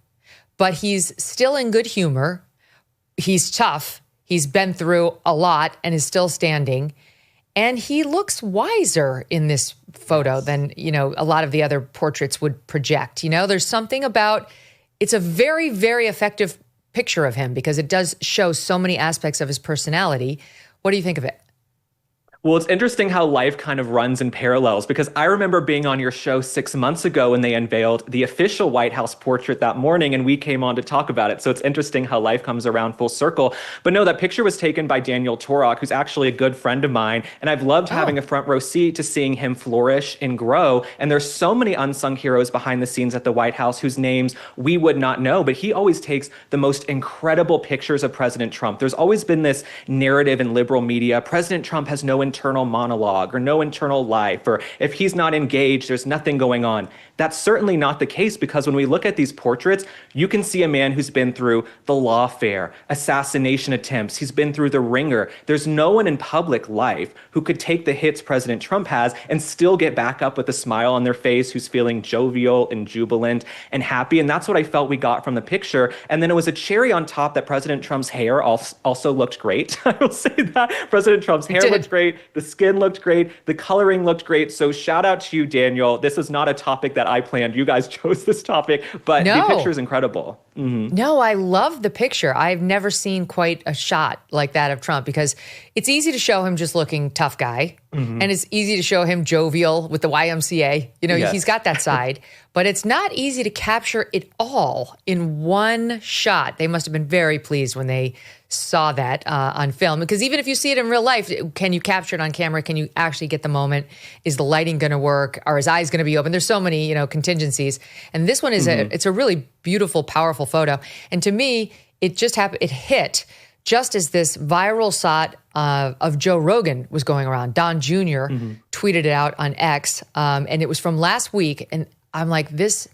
But he's still in good humor. He's tough. He's been through a lot and is still standing. And he looks wiser in this photo than, a lot of the other portraits would project. There's something about, it's a very, very effective picture of him because it does show so many aspects of his personality. What do you think of it? Well, it's interesting how life kind of runs in parallels because I remember being on your show 6 months ago when they unveiled the official White House portrait that morning and we came on to talk about it. So it's interesting how life comes around full circle. But no, that picture was taken by Daniel Torok, who's actually a good friend of mine. And I've loved having a front row seat to seeing him flourish and grow. And there's so many unsung heroes behind the scenes at the White House whose names we would not know. But he always takes the most incredible pictures of President Trump. There's always been this narrative in liberal media. President Trump has no internal monologue or no internal life, or if he's not engaged, there's nothing going on. That's certainly not the case, because when we look at these portraits, you can see a man who's been through the lawfare, assassination attempts. He's been through the ringer. There's no one in public life who could take the hits President Trump has and still get back up with a smile on their face, who's feeling jovial and jubilant and happy. And that's what I felt we got from the picture. And then it was a cherry on top that President Trump's hair also looked great. I will say that. President Trump's hair looked great. The skin looked great. The coloring looked great. So shout out to you, Daniel. This is not a topic that I planned. You guys chose this topic, but the picture is incredible. Mm-hmm. No, I love the picture. I've never seen quite a shot like that of Trump, because it's easy to show him just looking tough guy. Mm-hmm. And it's easy to show him jovial with the YMCA. You know, he's got that side, but it's not easy to capture it all in one shot. They must have been very pleased when they saw that on film, because even if you see it in real life, can you capture it on camera? Can you actually get the moment? Is the lighting going to work? Are his eyes going to be open? There's so many, contingencies. And this one is it's a really beautiful, powerful photo. And to me, it just happened. It hit just as this viral shot of Joe Rogan was going around. Don Jr. tweeted it out on X, and it was from last week. And I'm like, this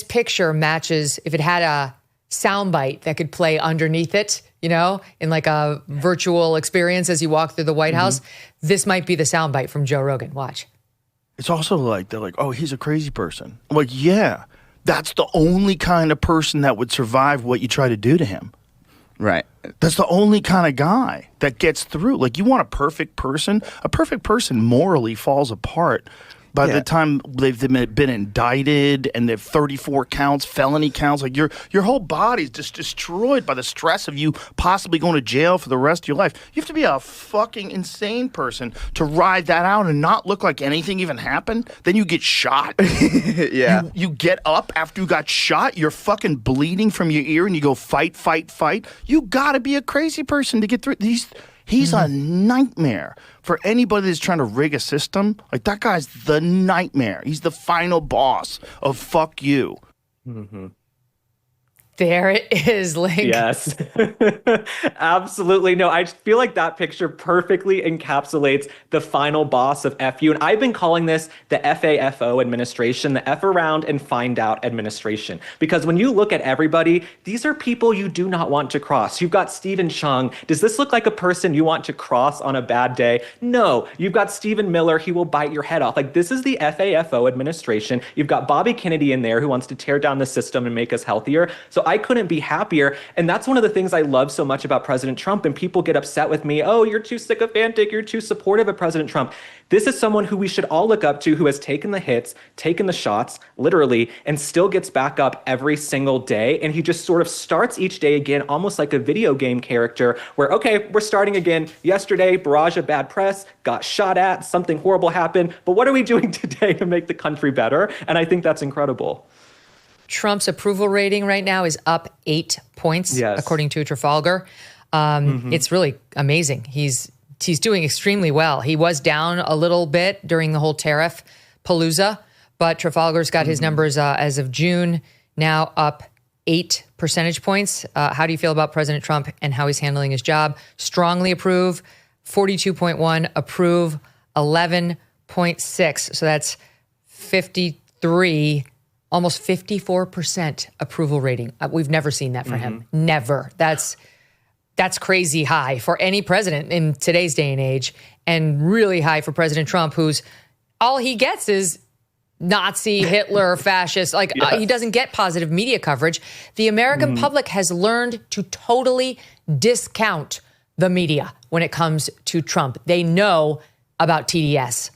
picture matches, if it had a soundbite that could play underneath it, in like a virtual experience as you walk through the White House, this might be the soundbite from Joe Rogan. Watch. It's also like, they're like, oh, he's a crazy person. I'm like, yeah, that's the only kind of person that would survive what you try to do to him. Right. That's the only kind of guy that gets through. Like, you want a perfect person morally falls apart by the time they've been indicted, and they've 34 counts, felony counts. Like, your whole body's just destroyed by the stress of you possibly going to jail for the rest of your life. You have to be a fucking insane person to ride that out and not look like anything even happened. Then you get shot. Yeah. You get up after you got shot. You're fucking bleeding from your ear, and you go fight, fight, fight. You got to be a crazy person to get through these. He's a nightmare for anybody that's trying to rig a system. Like, that guy's the nightmare. He's the final boss of fuck you. Mm-hmm. There it is, Link. Yes, absolutely. No, I feel like that picture perfectly encapsulates the final boss of FU. And I've been calling this the FAFO administration, the F around and find out administration. Because when you look at everybody, these are people you do not want to cross. You've got Stephen Chung. Does this look like a person you want to cross on a bad day? No. You've got Stephen Miller. He will bite your head off. Like, this is the FAFO administration. You've got Bobby Kennedy in there who wants to tear down the system and make us healthier. So I couldn't be happier. And that's one of the things I love so much about President Trump. And people get upset with me. Oh, you're too sycophantic. You're too supportive of President Trump. This is someone who we should all look up to, who has taken the hits, taken the shots, literally, and still gets back up every single day. And he just sort of starts each day again, almost like a video game character where, okay, we're starting again. Yesterday, barrage of bad press, got shot at, something horrible happened. But what are we doing today to make the country better? And I think that's incredible. Trump's approval rating right now is up 8 points, according to Trafalgar. It's really amazing. He's doing extremely well. He was down a little bit during the whole tariff palooza, but Trafalgar's got his numbers as of June, now up 8 percentage points. How do you feel about President Trump and how he's handling his job? Strongly approve, 42.1, approve, 11.6. So that's 53, almost 54% approval rating. We've never seen that for him. Never. That's crazy high for any president in today's day and age, and really high for President Trump, who's all he gets is Nazi, Hitler, fascist. Like, he doesn't get positive media coverage. The American public has learned to totally discount the media when it comes to Trump. They know about TDS.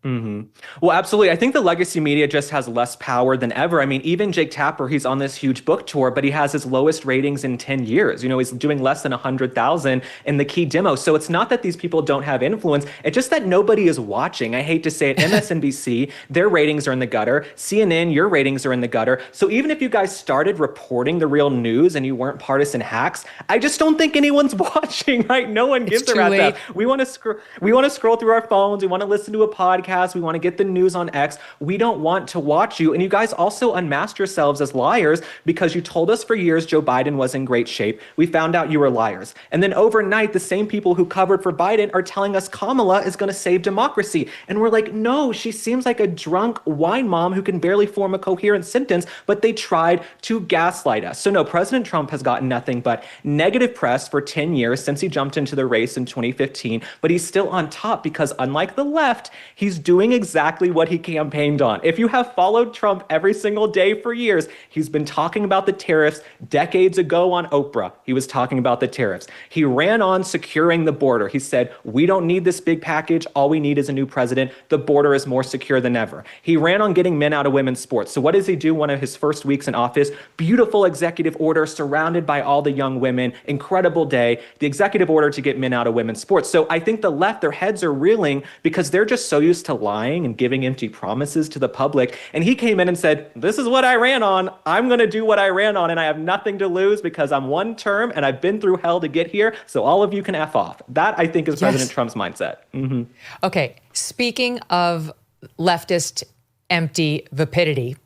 Well, absolutely. I think the legacy media just has less power than ever. I mean, even Jake Tapper, he's on this huge book tour, but he has his lowest ratings in 10 years. He's doing less than 100,000 in the key demo. So it's not that these people don't have influence. It's just that nobody is watching. I hate to say it. MSNBC, their ratings are in the gutter. CNN, your ratings are in the gutter. So even if you guys started reporting the real news and you weren't partisan hacks, I just don't think anyone's watching, right? No one gives a rat that. We want to scroll through our phones. We want to listen to a podcast. podcast. We want to get the news on X. We don't want to watch you. And you guys also unmasked yourselves as liars because you told us for years Joe Biden was in great shape. We found out you were liars. And then overnight, the same people who covered for Biden are telling us Kamala is going to save democracy. And we're like, no, she seems like a drunk wine mom who can barely form a coherent sentence, but they tried to gaslight us. So no, President Trump has gotten nothing but negative press for 10 years since he jumped into the race in 2015, but he's still on top because unlike the left, he's doing exactly what he campaigned on. If you have followed Trump every single day for years, he's been talking about the tariffs. Decades ago on Oprah, he was talking about the tariffs. He ran on securing the border. He said, we don't need this big package. All we need is a new president. The border is more secure than ever. He ran on getting men out of women's sports. So what does he do one of his first weeks in office? Beautiful executive order surrounded by all the young women. Incredible day. The executive order to get men out of women's sports. So I think the left, their heads are reeling because they're just so used to lying and giving empty promises to the public. And he came in and said, this is what I ran on. I'm going to do what I ran on, and I have nothing to lose because I'm one term and I've been through hell to get here. So all of you can F off. That, I think, is President Trump's mindset. Mm-hmm. Okay. Speaking of leftist empty vapidity,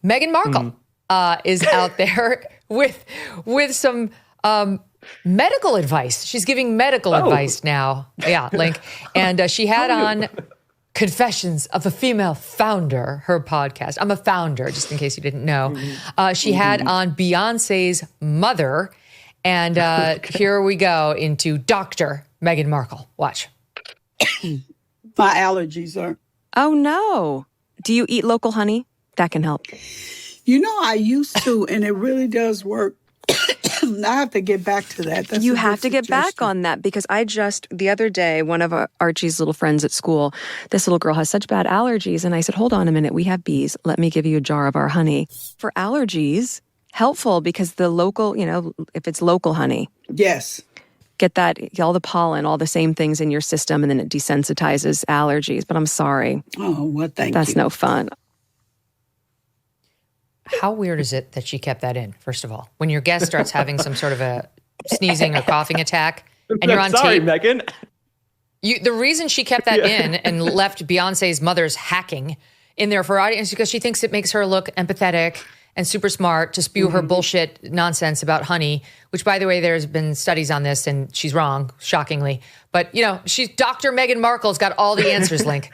Megyn Markle is out there with some medical advice. She's giving medical advice now. Yeah, Link. And she had on Confessions of a Female Founder, her podcast. I'm a founder, just in case you didn't know. She had on Beyonce's mother. And here we go into Dr. Megyn Markle. Watch. My allergies are. Oh, no. Do you eat local honey? That can help. You know, I used to, and it really does work. I have to get back to that. That's you have to get back on that because the other day, one of Archie's little friends at school, this little girl has such bad allergies. And I said, hold on a minute. We have bees. Let me give you a jar of our honey. For allergies, helpful because the local, if it's local honey. Yes. Get all the pollen, all the same things in your system, and then it desensitizes allergies. But I'm sorry. Oh, well, thank you. That's no fun. How weird is it that she kept that in, first of all? When your guest starts having some sort of a sneezing or coughing attack, and you're on Sorry, tape. Megyn. The reason she kept that in and left Beyonce's mother's hacking in there for her audience is because she thinks it makes her look empathetic and super smart to spew her bullshit nonsense about honey, which, by the way, there's been studies on this, and she's wrong, shockingly. But, she's Dr. Megyn Markle's got all the answers, Link.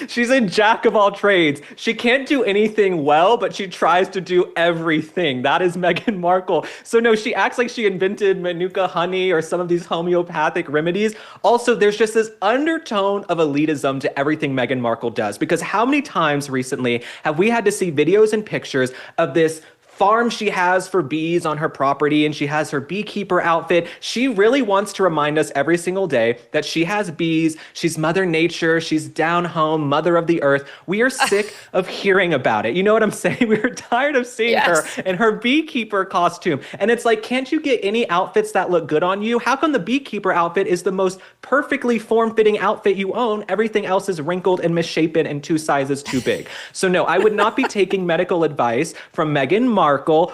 She's a jack of all trades. She can't do anything well, but she tries to do everything. That is Megyn Markle. So no, she acts like she invented Manuka honey or some of these homeopathic remedies. Also, there's just this undertone of elitism to everything Megyn Markle does. Because how many times recently have we had to see videos and pictures of this farm she has for bees on her property, and she has her beekeeper outfit. She really wants to remind us every single day that she has bees. She's Mother Nature. She's down home, Mother of the Earth. We are sick of hearing about it. You know what I'm saying? We're tired of seeing her in her beekeeper costume. And it's like, can't you get any outfits that look good on you? How come the beekeeper outfit is the most perfectly form-fitting outfit you own? Everything else is wrinkled and misshapen and 2 sizes too big. So no, I would not be taking medical advice from Megyn Markle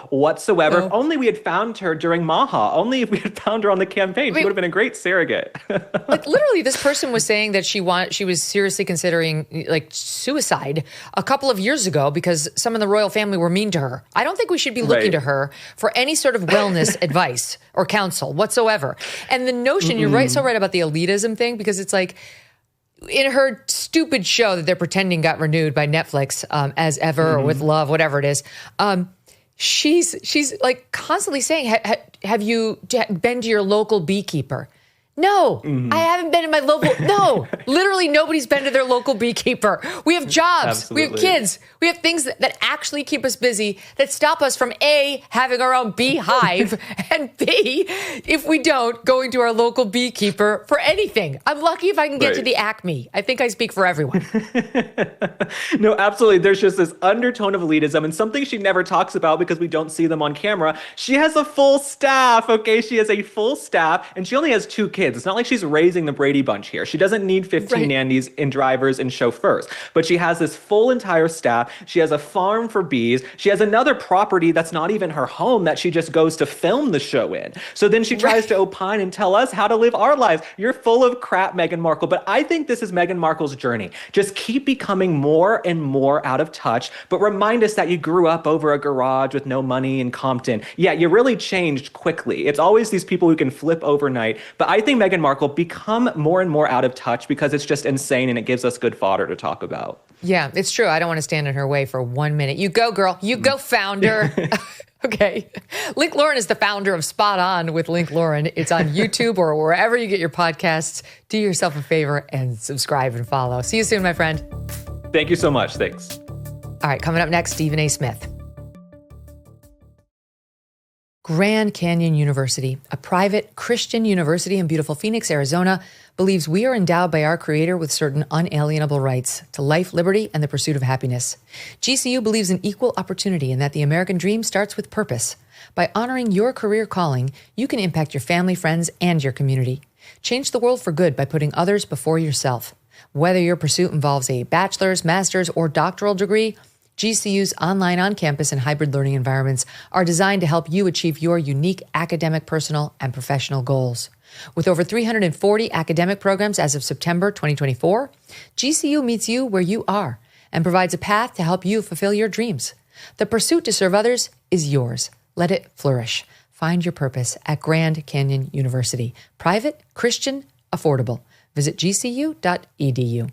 whatsoever. If only we had found her during Maha. Only if we had found her on the campaign. She would have been a great surrogate. Like literally, this person was saying that she was seriously considering suicide a couple of years ago because some of the royal family were mean to her. I don't think we should be looking to her for any sort of wellness advice or counsel whatsoever. And the notion, you're right, so right about the elitism thing, because it's like, in her stupid show that they're pretending got renewed by Netflix as ever or with love, whatever it is, she's like constantly saying, have you been to your local beekeeper? No, I haven't been in my local. No, literally nobody's been to their local beekeeper. We have jobs. Absolutely. We have kids. We have things that actually keep us busy, that stop us from A, having our own beehive, and B, if we don't, going to our local beekeeper for anything. I'm lucky if I can get to the Acme. I think I speak for everyone. No, absolutely. There's just this undertone of elitism, and something she never talks about because we don't see them on camera. She has a full staff, okay? She has a full staff, and she only has 2 kids. kids. It's not like she's raising the Brady Bunch here. She doesn't need 15 nannies and drivers and chauffeurs, but she has this full entire staff. She has a farm for bees. She has another property that's not even her home that she just goes to film the show in. So then she tries to opine and tell us how to live our lives. You're full of crap, Meghan Markle. But I think this is Meghan Markle's journey. Just keep becoming more and more out of touch, but remind us that you grew up over a garage with no money in Compton. Yeah, you really changed quickly. It's always these people who can flip overnight. But I think Meghan Markle become more and more out of touch because it's just insane and it gives us good fodder to talk about. Yeah, it's true. I don't want to stand in her way for 1 minute. You go, girl. You go, founder. Okay. Link Lauren is the founder of Spot On with Link Lauren. It's on YouTube or wherever you get your podcasts. Do yourself a favor and subscribe and follow. See you soon, my friend. Thank you so much. Thanks. All right, coming up next, Stephen A. Smith. Grand Canyon University, a private Christian university in beautiful Phoenix, Arizona, believes we are endowed by our Creator with certain unalienable rights to life, liberty, and the pursuit of happiness. GCU believes in equal opportunity and that the American dream starts with purpose. By honoring your career calling, you can impact your family, friends, and your community. Change the world for good by putting others before yourself. Whether your pursuit involves a bachelor's, master's, or doctoral degree, GCU's online, on-campus, and hybrid learning environments are designed to help you achieve your unique academic, personal, and professional goals. With over 340 academic programs as of September 2024, GCU meets you where you are and provides a path to help you fulfill your dreams. The pursuit to serve others is yours. Let it flourish. Find your purpose at Grand Canyon University. Private, Christian, affordable. Visit gcu.edu.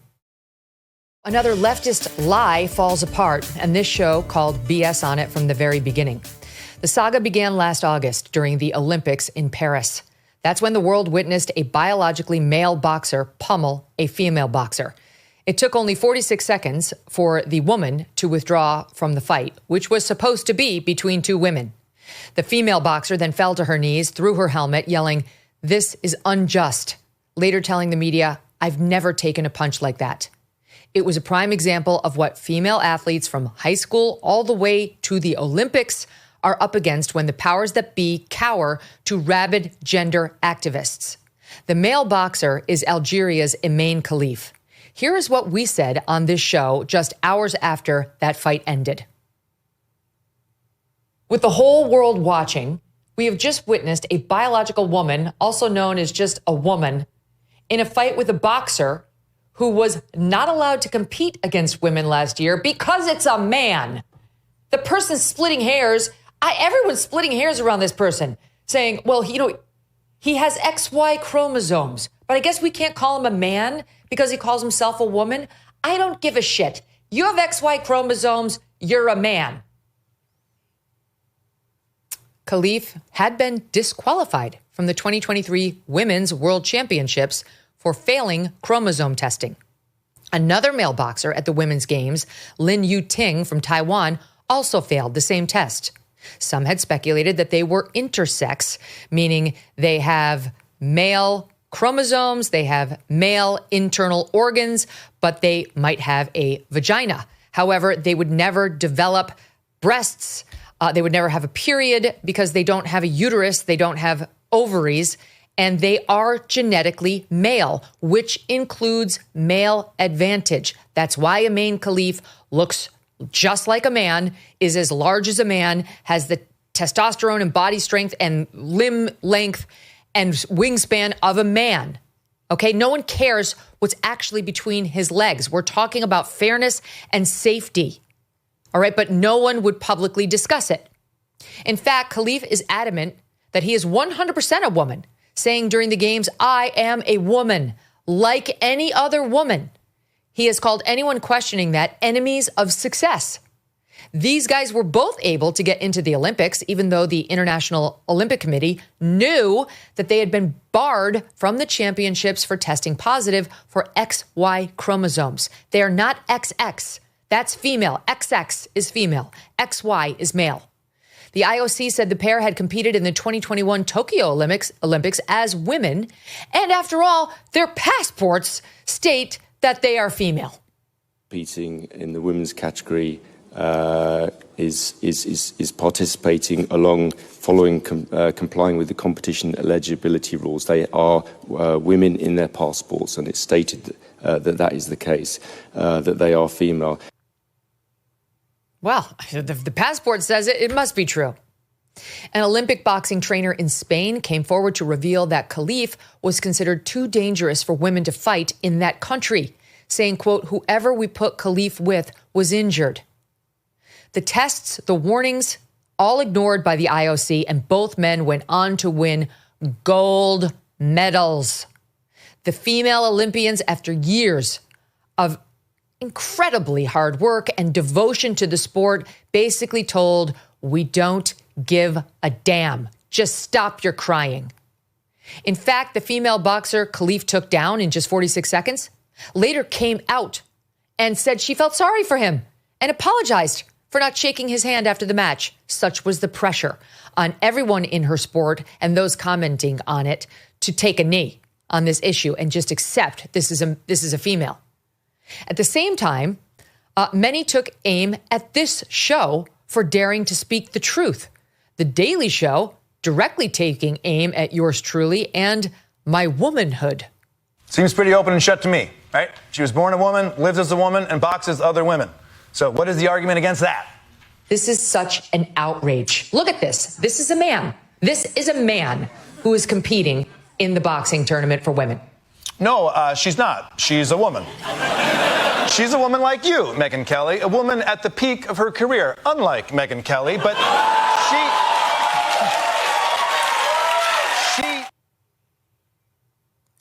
Another leftist lie falls apart, and this show called BS on it from the very beginning. The saga began last August during the Olympics in Paris. That's when the world witnessed a biologically male boxer pummel a female boxer. It took only 46 seconds for the woman to withdraw from the fight, which was supposed to be between two women. The female boxer then fell to her knees, threw her helmet, yelling, "This is unjust," later telling the media, "I've never taken a punch like that." It was a prime example of what female athletes from high school all the way to the Olympics are up against when the powers that be cower to rabid gender activists. The male boxer is Algeria's Megyn Kelly. Here is what we said on this show just hours after that fight ended. With the whole world watching, we have just witnessed a biological woman, also known as just a woman, in a fight with a boxer who was not allowed to compete against women last year because it's a man. The person's splitting hairs. Everyone's splitting hairs around this person, saying, well, he has XY chromosomes, but I guess we can't call him a man because he calls himself a woman. I don't give a shit. You have XY chromosomes, you're a man. Khalif had been disqualified from the 2023 Women's World Championships for failing chromosome testing. Another male boxer at the Women's Games, Lin Yu-ting from Taiwan, also failed the same test. Some had speculated that they were intersex, meaning they have male chromosomes, they have male internal organs, but they might have a vagina. However, they would never develop breasts. They would never have a period because they don't have a uterus, they don't have ovaries, and they are genetically male, which includes male advantage. That's why Megyn Kelly looks just like a man, is as large as a man, has the testosterone and body strength and limb length and wingspan of a man. Okay, no one cares what's actually between his legs. We're talking about fairness and safety. All right, but no one would publicly discuss it. In fact, Khalif is adamant that he is 100% a woman, saying during the games, "I am a woman, like any other woman." He has called anyone questioning that enemies of success. These guys were both able to get into the Olympics, even though the International Olympic Committee knew that they had been barred from the championships for testing positive for XY chromosomes. They are not XX. That's female. XX is female. XY is male. The IOC said the pair had competed in the 2021 Tokyo Olympics as women, and after all, their passports state that they are female. Competing in the women's category is participating complying with the competition eligibility rules. They are women in their passports, and it's stated that is the case, that they are female. Well, if the passport says it, it must be true. An Olympic boxing trainer in Spain came forward to reveal that Khalif was considered too dangerous for women to fight in that country, saying, quote, "Whoever we put Khalif with was injured." The tests, the warnings, all ignored by the IOC, and both men went on to win gold medals. The female Olympians, after years of incredibly hard work and devotion to the sport, basically told, "We don't give a damn. Just stop your crying." In fact, the female boxer Khalif took down in just 46 seconds later came out and said she felt sorry for him and apologized for not shaking his hand after the match. Such was the pressure on everyone in her sport and those commenting on it to take a knee on this issue and just accept this is a female. At the same time, many took aim at this show for daring to speak the truth. The Daily Show directly taking aim at yours truly and my womanhood. Seems pretty open and shut to me, right? She was born a woman, lives as a woman, and boxes other women. So what is the argument against that? This is such an outrage. Look at this. This is a man. This is a man who is competing in the boxing tournament for women. No, she's not. She's a woman. She's a woman like you, Megyn Kelly, a woman at the peak of her career, unlike Megyn Kelly, but she...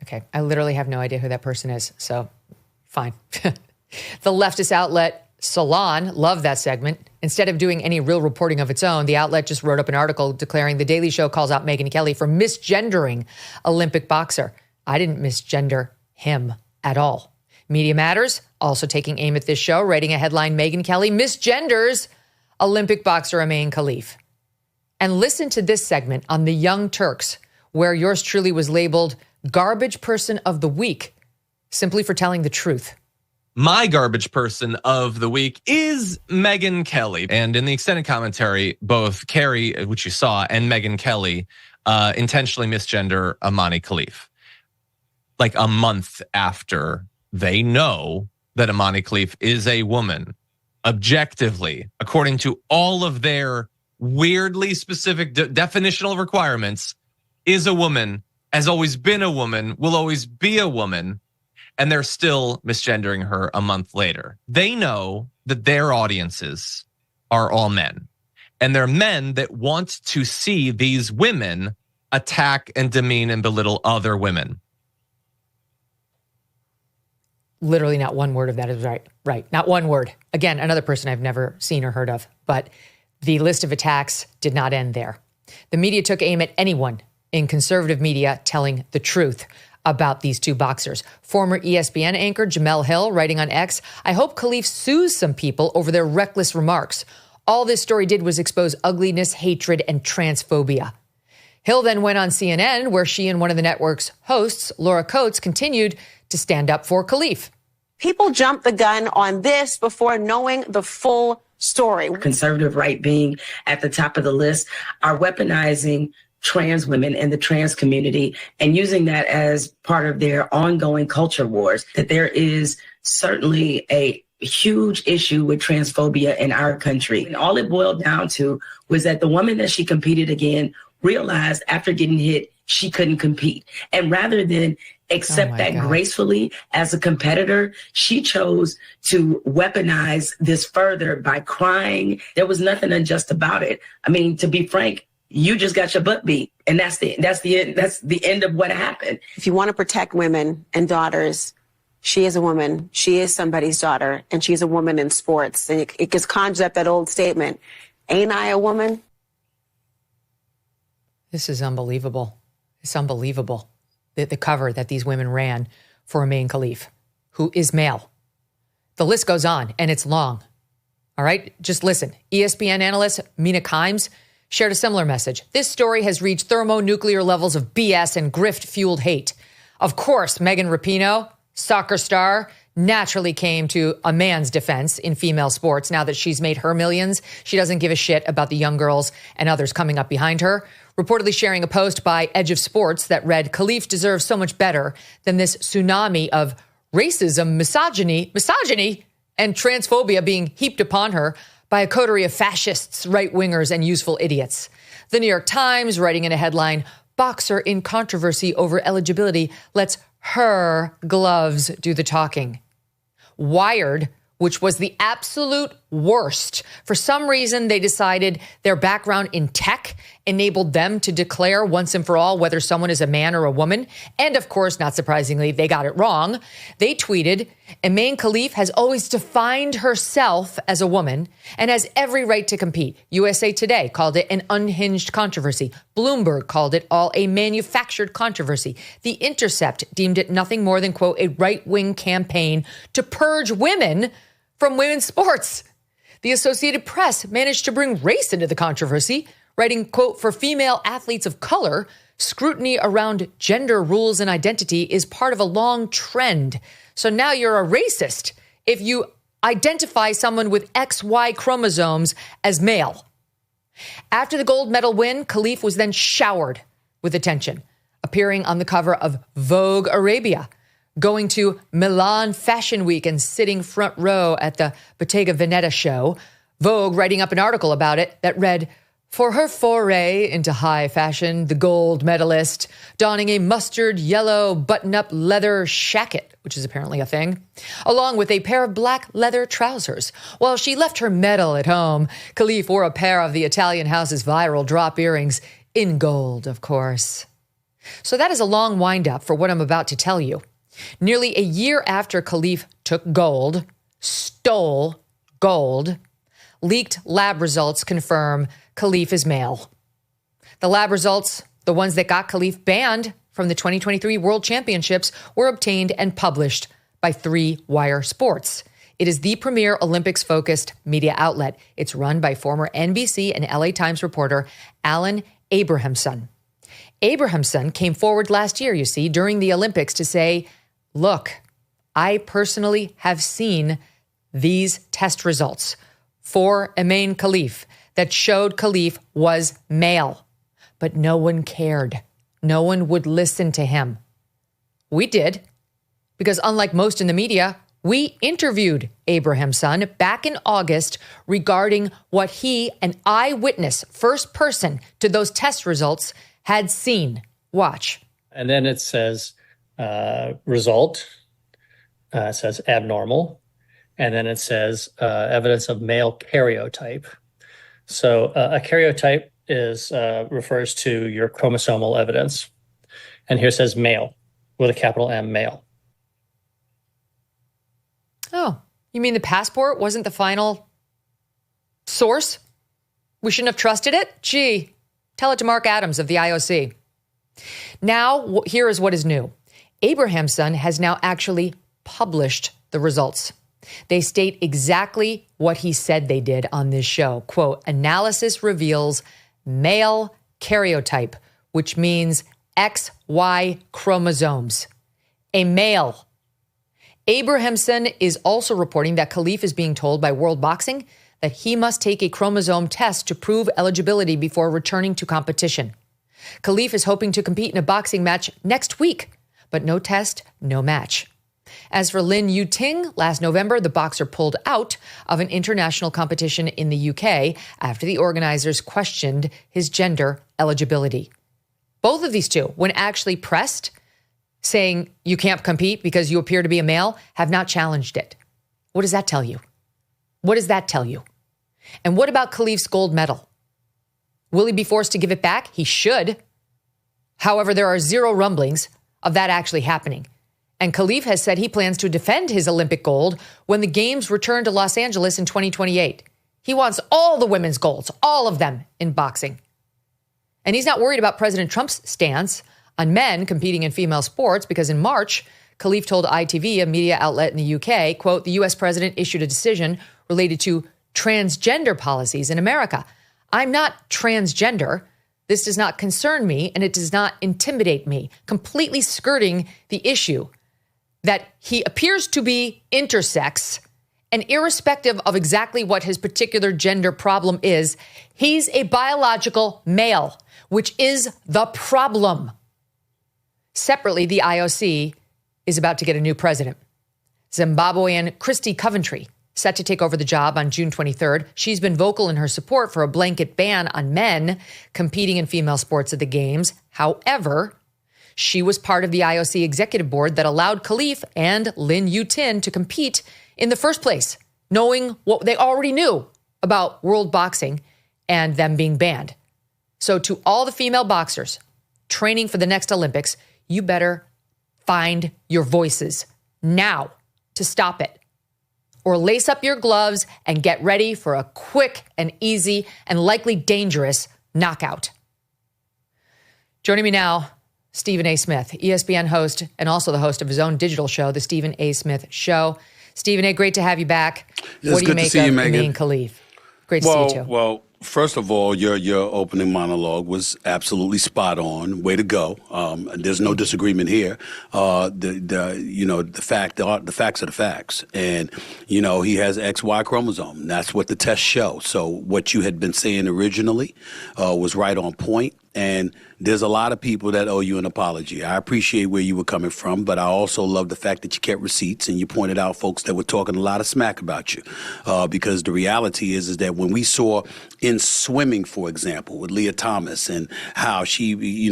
Okay, I literally have no idea who that person is, so fine. The leftist outlet Salon loved that segment. Instead of doing any real reporting of its own, the outlet just wrote up an article declaring The Daily Show calls out Megyn Kelly for misgendering Olympic boxer. I didn't misgender him at all. Media Matters also taking aim at this show, writing a headline, Megyn Kelly misgenders Olympic boxer Megyn Khalif. And listen to this segment on the Young Turks, where yours truly was labeled Garbage Person of the Week, simply for telling the truth. My garbage person of the week is Megyn Kelly. And in the extended commentary, both Carrie, which you saw, and Megyn Kelly intentionally misgender Amani Khalif. Like a month after they know that Amani Khalif is a woman, objectively, according to all of their weirdly specific definitional requirements, is a woman, has always been a woman, will always be a woman, and they're still misgendering her a month later. They know that their audiences are all men, and they're men that want to see these women attack and demean and belittle other women. Literally not one word of that is right. Right. Not one word. Again, another person I've never seen or heard of, but the list of attacks did not end there. The media took aim at anyone in conservative media telling the truth about these two boxers. Former ESPN anchor Jamel Hill writing on X, I hope Khalif sues some people over their reckless remarks. All this story did was expose ugliness, hatred, and transphobia. Hill then went on CNN, where she and one of the network's hosts, Laura Coates, continued to stand up for Khalif. People jumped the gun on this before knowing the full story. Conservative right being at the top of the list are weaponizing trans women and the trans community and using that as part of their ongoing culture wars. That there is certainly a huge issue with transphobia in our country. And all it boiled down to was that the woman that she competed against realized after getting hit, she couldn't compete. And rather than accept that gracefully as a competitor, she chose to weaponize this further by crying. There was nothing unjust about it. I mean, to be frank, you just got your butt beat, and that's the end of what happened. If you want to protect women and daughters, she is a woman. She is somebody's daughter, and she's a woman in sports. And it just conjures up that old statement, ain't I a woman? This is unbelievable. It's unbelievable. The cover that these women ran for Megyn Khalif, who is male. The list goes on, and it's long. All right, just listen. ESPN analyst Mina Kimes shared a similar message. This story has reached thermonuclear levels of BS and grift-fueled hate. Of course, Megan Rapinoe, soccer star, naturally came to a man's defense in female sports. Now that she's made her millions, she doesn't give a shit about the young girls and others coming up behind her. Reportedly sharing a post by Edge of Sports that read, Khalif deserves so much better than this tsunami of racism, misogyny, and transphobia being heaped upon her by a coterie of fascists, right-wingers, and useful idiots. The New York Times, writing in a headline, boxer in controversy over eligibility lets her gloves do the talking. Wired, which was the absolute worst. For some reason, they decided their background in tech enabled them to declare once and for all whether someone is a man or a woman. And of course, not surprisingly, they got it wrong. They tweeted, Megyn Kelly has always defined herself as a woman and has every right to compete. USA Today called it an unhinged controversy. Bloomberg called it all a manufactured controversy. The Intercept deemed it nothing more than, quote, a right-wing campaign to purge women from women's sports. The Associated Press managed to bring race into the controversy, writing, quote, for female athletes of color, scrutiny around gender rules and identity is part of a long trend. So now you're a racist if you identify someone with XY chromosomes as male. After the gold medal win, Khalif was then showered with attention, appearing on the cover of Vogue Arabia, going to Milan Fashion Week and sitting front row at the Bottega Veneta show. Vogue writing up an article about it that read, for her foray into high fashion, the gold medalist, donning a mustard yellow button-up leather shacket, which is apparently a thing, along with a pair of black leather trousers. While she left her medal at home, Khalif wore a pair of the Italian house's viral drop earrings, in gold, of course. So that is a long wind-up for what I'm about to tell you. Nearly a year after Khalif took gold, stole gold, leaked lab results confirm Khalif is male. The lab results, the ones that got Khalif banned from the 2023 World Championships, were obtained and published by 3 Wire Sports. It is the premier Olympics-focused media outlet. It's run by former NBC and LA Times reporter Alan Abrahamson. Abrahamson came forward last year, you see, during the Olympics to say, look, I personally have seen these test results for Megyn Kelly that showed Khalif was male, but no one cared. No one would listen to him. We did, because unlike most in the media, we interviewed Abrahamson back in August regarding what he, an eyewitness, first person to those test results, had seen. Watch. And then it says result, it says abnormal, and then it says evidence of male karyotype. So a karyotype is refers to your chromosomal evidence. And here it says male with a capital M, male. Oh, you mean the passport wasn't the final source? We shouldn't have trusted it? Gee, tell it to Mark Adams of the IOC. Now, here is what is new. Abrahamson has now actually published the results. They state exactly what he said they did on this show. Quote, analysis reveals male karyotype, which means XY chromosomes. A male. Abrahamson is also reporting that Khalif is being told by World Boxing that he must take a chromosome test to prove eligibility before returning to competition. Khalif is hoping to compete in a boxing match next week, but no test, no match. As for Lin Yuting, last November, the boxer pulled out of an international competition in the UK after the organizers questioned his gender eligibility. Both of these two, when actually pressed, saying you can't compete because you appear to be a male, have not challenged it. What does that tell you? What does that tell you? And what about Khalif's gold medal? Will he be forced to give it back? He should. However, there are zero rumblings of that actually happening. And Khalif has said he plans to defend his Olympic gold when the games return to Los Angeles in 2028. He wants all the women's golds, all of them in boxing. And he's not worried about President Trump's stance on men competing in female sports because in March, Khalif told ITV, a media outlet in the UK, quote, the U.S. president issued a decision related to transgender policies in America. I'm not transgender. This does not concern me and it does not intimidate me, completely skirting the issue that he appears to be intersex, and irrespective of exactly what his particular gender problem is, he's a biological male, which is the problem. Separately, the IOC is about to get a new president. Zimbabwean Christy Coventry, set to take over the job on June 23rd. She's been vocal in her support for a blanket ban on men competing in female sports at the Games. However, she was part of the IOC executive board that allowed Khalif and Lin Yu-tin to compete in the first place, knowing what they already knew about world boxing and them being banned. So to all the female boxers training for the next Olympics, you better find your voices now to stop it. Or lace up your gloves and get ready for a quick and easy and likely dangerous knockout. Joining me now, Stephen A. Smith, ESPN host and also the host of his own digital show, The Stephen A. Smith Show. Stephen A., great to have you back. What do you make of Megyn Khalif? Great to see you too. Well, first of all, your opening monologue was absolutely spot on. Way to go. There's no disagreement here. The facts are the facts. And, he has XY chromosome. That's what the tests show. So what you had been saying originally was right on point. And there's a lot of people that owe you an apology. I appreciate where you were coming from, but I also love the fact that you kept receipts and you pointed out folks that were talking a lot of smack about you. Because the reality is that when we saw in swimming, for example, with Leah Thomas and how she, he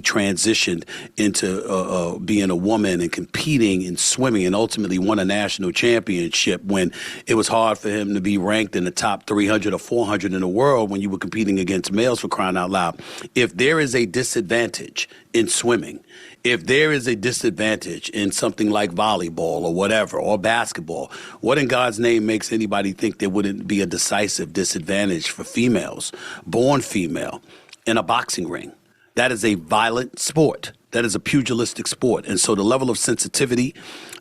transitioned into being a woman and competing in swimming and ultimately won a national championship when it was hard for him to be ranked in the top 300 or 400 in the world when you were competing against males, for crying out loud. If there is a disadvantage in swimming, if there is a disadvantage in something like volleyball or whatever, or basketball, what in God's name makes anybody think there wouldn't be a decisive disadvantage for females, born female, in a boxing ring? That is a violent sport. That is a pugilistic sport. And so the level of sensitivity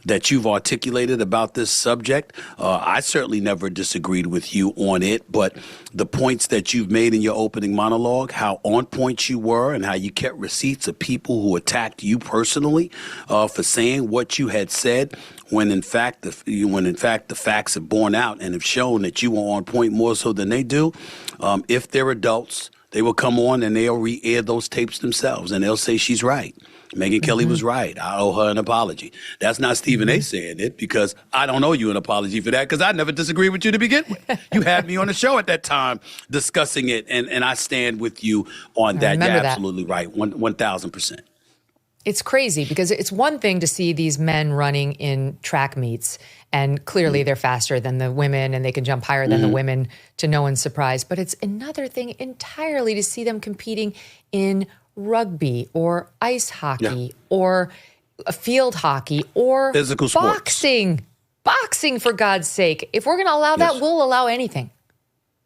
that you've articulated about this subject, I certainly never disagreed with you on it, but the points that you've made in your opening monologue, how on point you were and how you kept receipts of people who attacked you personally for saying what you had said, when in fact the facts have borne out and have shown that you were on point more so than they do. If they're adults, they will come on and they'll re-air those tapes themselves and they'll say she's right. Megyn Kelly was right. I owe her an apology. That's not Stephen A. saying it, because I don't owe you an apology for that, because I never disagreed with you to begin with. You had me on the show at that time discussing it, and I stand with you on that. You're absolutely right, 1,000%. It's crazy because it's one thing to see these men running in track meets, and clearly they're faster than the women and they can jump higher than the women, to no one's surprise. But it's another thing entirely to see them competing in rugby or ice hockey or field hockey or physical boxing. Sports. Boxing, for God's sake. If we're going to allow that, we'll allow anything.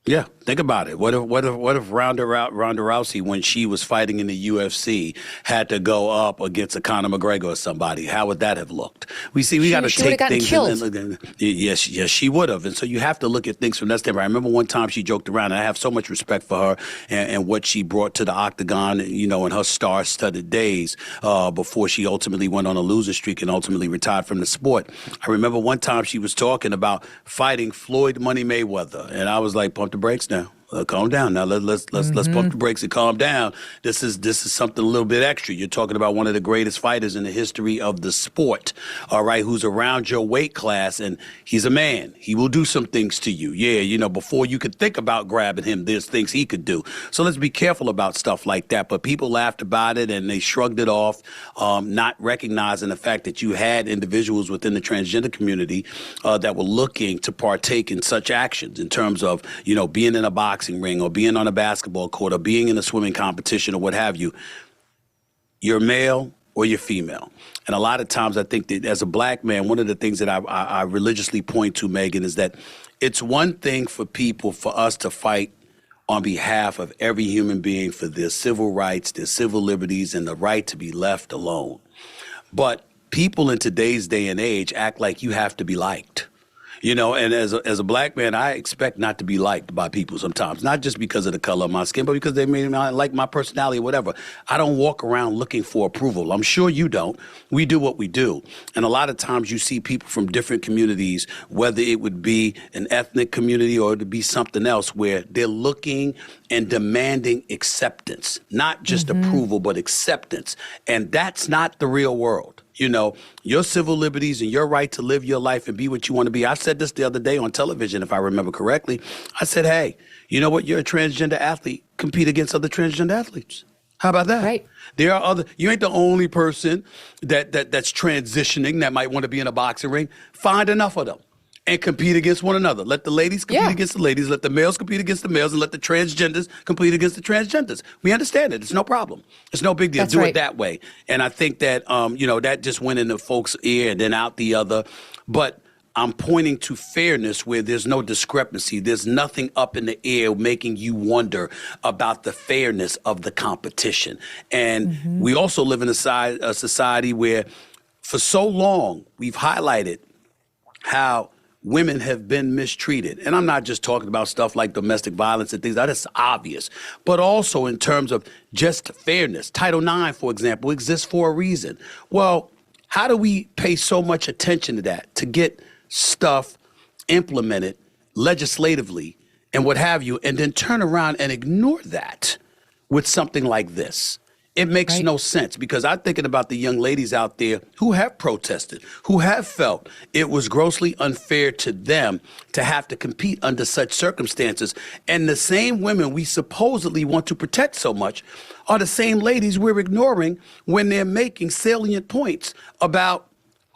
Yeah, think about it. What if Ronda Rousey, when she was fighting in the UFC, had to go up against a Conor McGregor or somebody? How would that have looked? We got to take things. Yes, she would have. And so you have to look at things from that standpoint. I remember one time she joked around, and I have so much respect for her and what she brought to the octagon, in her star-studded days before she ultimately went on a loser streak and ultimately retired from the sport. I remember one time she was talking about fighting Floyd Money Mayweather, and I was like, pump the brakes now. Calm down. Now let's pump the brakes and calm down. This is something a little bit extra. You're talking about one of the greatest fighters in the history of the sport, all right, who's around your weight class, and he's a man. He will do some things to you. Yeah, before you could think about grabbing him, there's things he could do. So let's be careful about stuff like that. But people laughed about it and they shrugged it off, not recognizing the fact that you had individuals within the transgender community that were looking to partake in such actions in terms of, being in a boxing ring or being on a basketball court or being in a swimming competition or what have you. You're male or you're female. And a lot of times I think that as a black man, one of the things that I religiously point to, Megyn, is that it's one thing for us to fight on behalf of every human being for their civil rights, their civil liberties, and the right to be left alone. But people in today's day and age act like you have to be liked. And as a black man, I expect not to be liked by people sometimes, not just because of the color of my skin, but because they may not like my personality or whatever. I don't walk around looking for approval. I'm sure you don't. We do what we do. And a lot of times you see people from different communities, whether it would be an ethnic community or to be something else, where they're looking and demanding acceptance, not just approval, but acceptance. And that's not the real world. Your civil liberties and your right to live your life and be what you want to be. I said this the other day on television, if I remember correctly. I said, hey, you know what? You're a transgender athlete. Compete against other transgender athletes. How about that? Right. There are other. You ain't the only person that's transitioning that might want to be in a boxing ring. Find enough of them and compete against one another. Let the ladies compete against the ladies. Let the males compete against the males, and let the transgenders compete against the transgenders. We understand it. It's no problem. It's no big deal. That's Do right. it that way. And I think that, that just went into folks' ear and then out the other. But I'm pointing to fairness where there's no discrepancy. There's nothing up in the air making you wonder about the fairness of the competition. And we also live in a society where for so long we've highlighted how women have been mistreated. And I'm not just talking about stuff like domestic violence and things. That's obvious. But also in terms of just fairness. Title IX, for example, exists for a reason. Well, how do we pay so much attention to that to get stuff implemented legislatively and what have you, and then turn around and ignore that with something like this? It makes no sense, because I'm thinking about the young ladies out there who have protested, who have felt it was grossly unfair to them to have to compete under such circumstances. And the same women we supposedly want to protect so much are the same ladies we're ignoring when they're making salient points about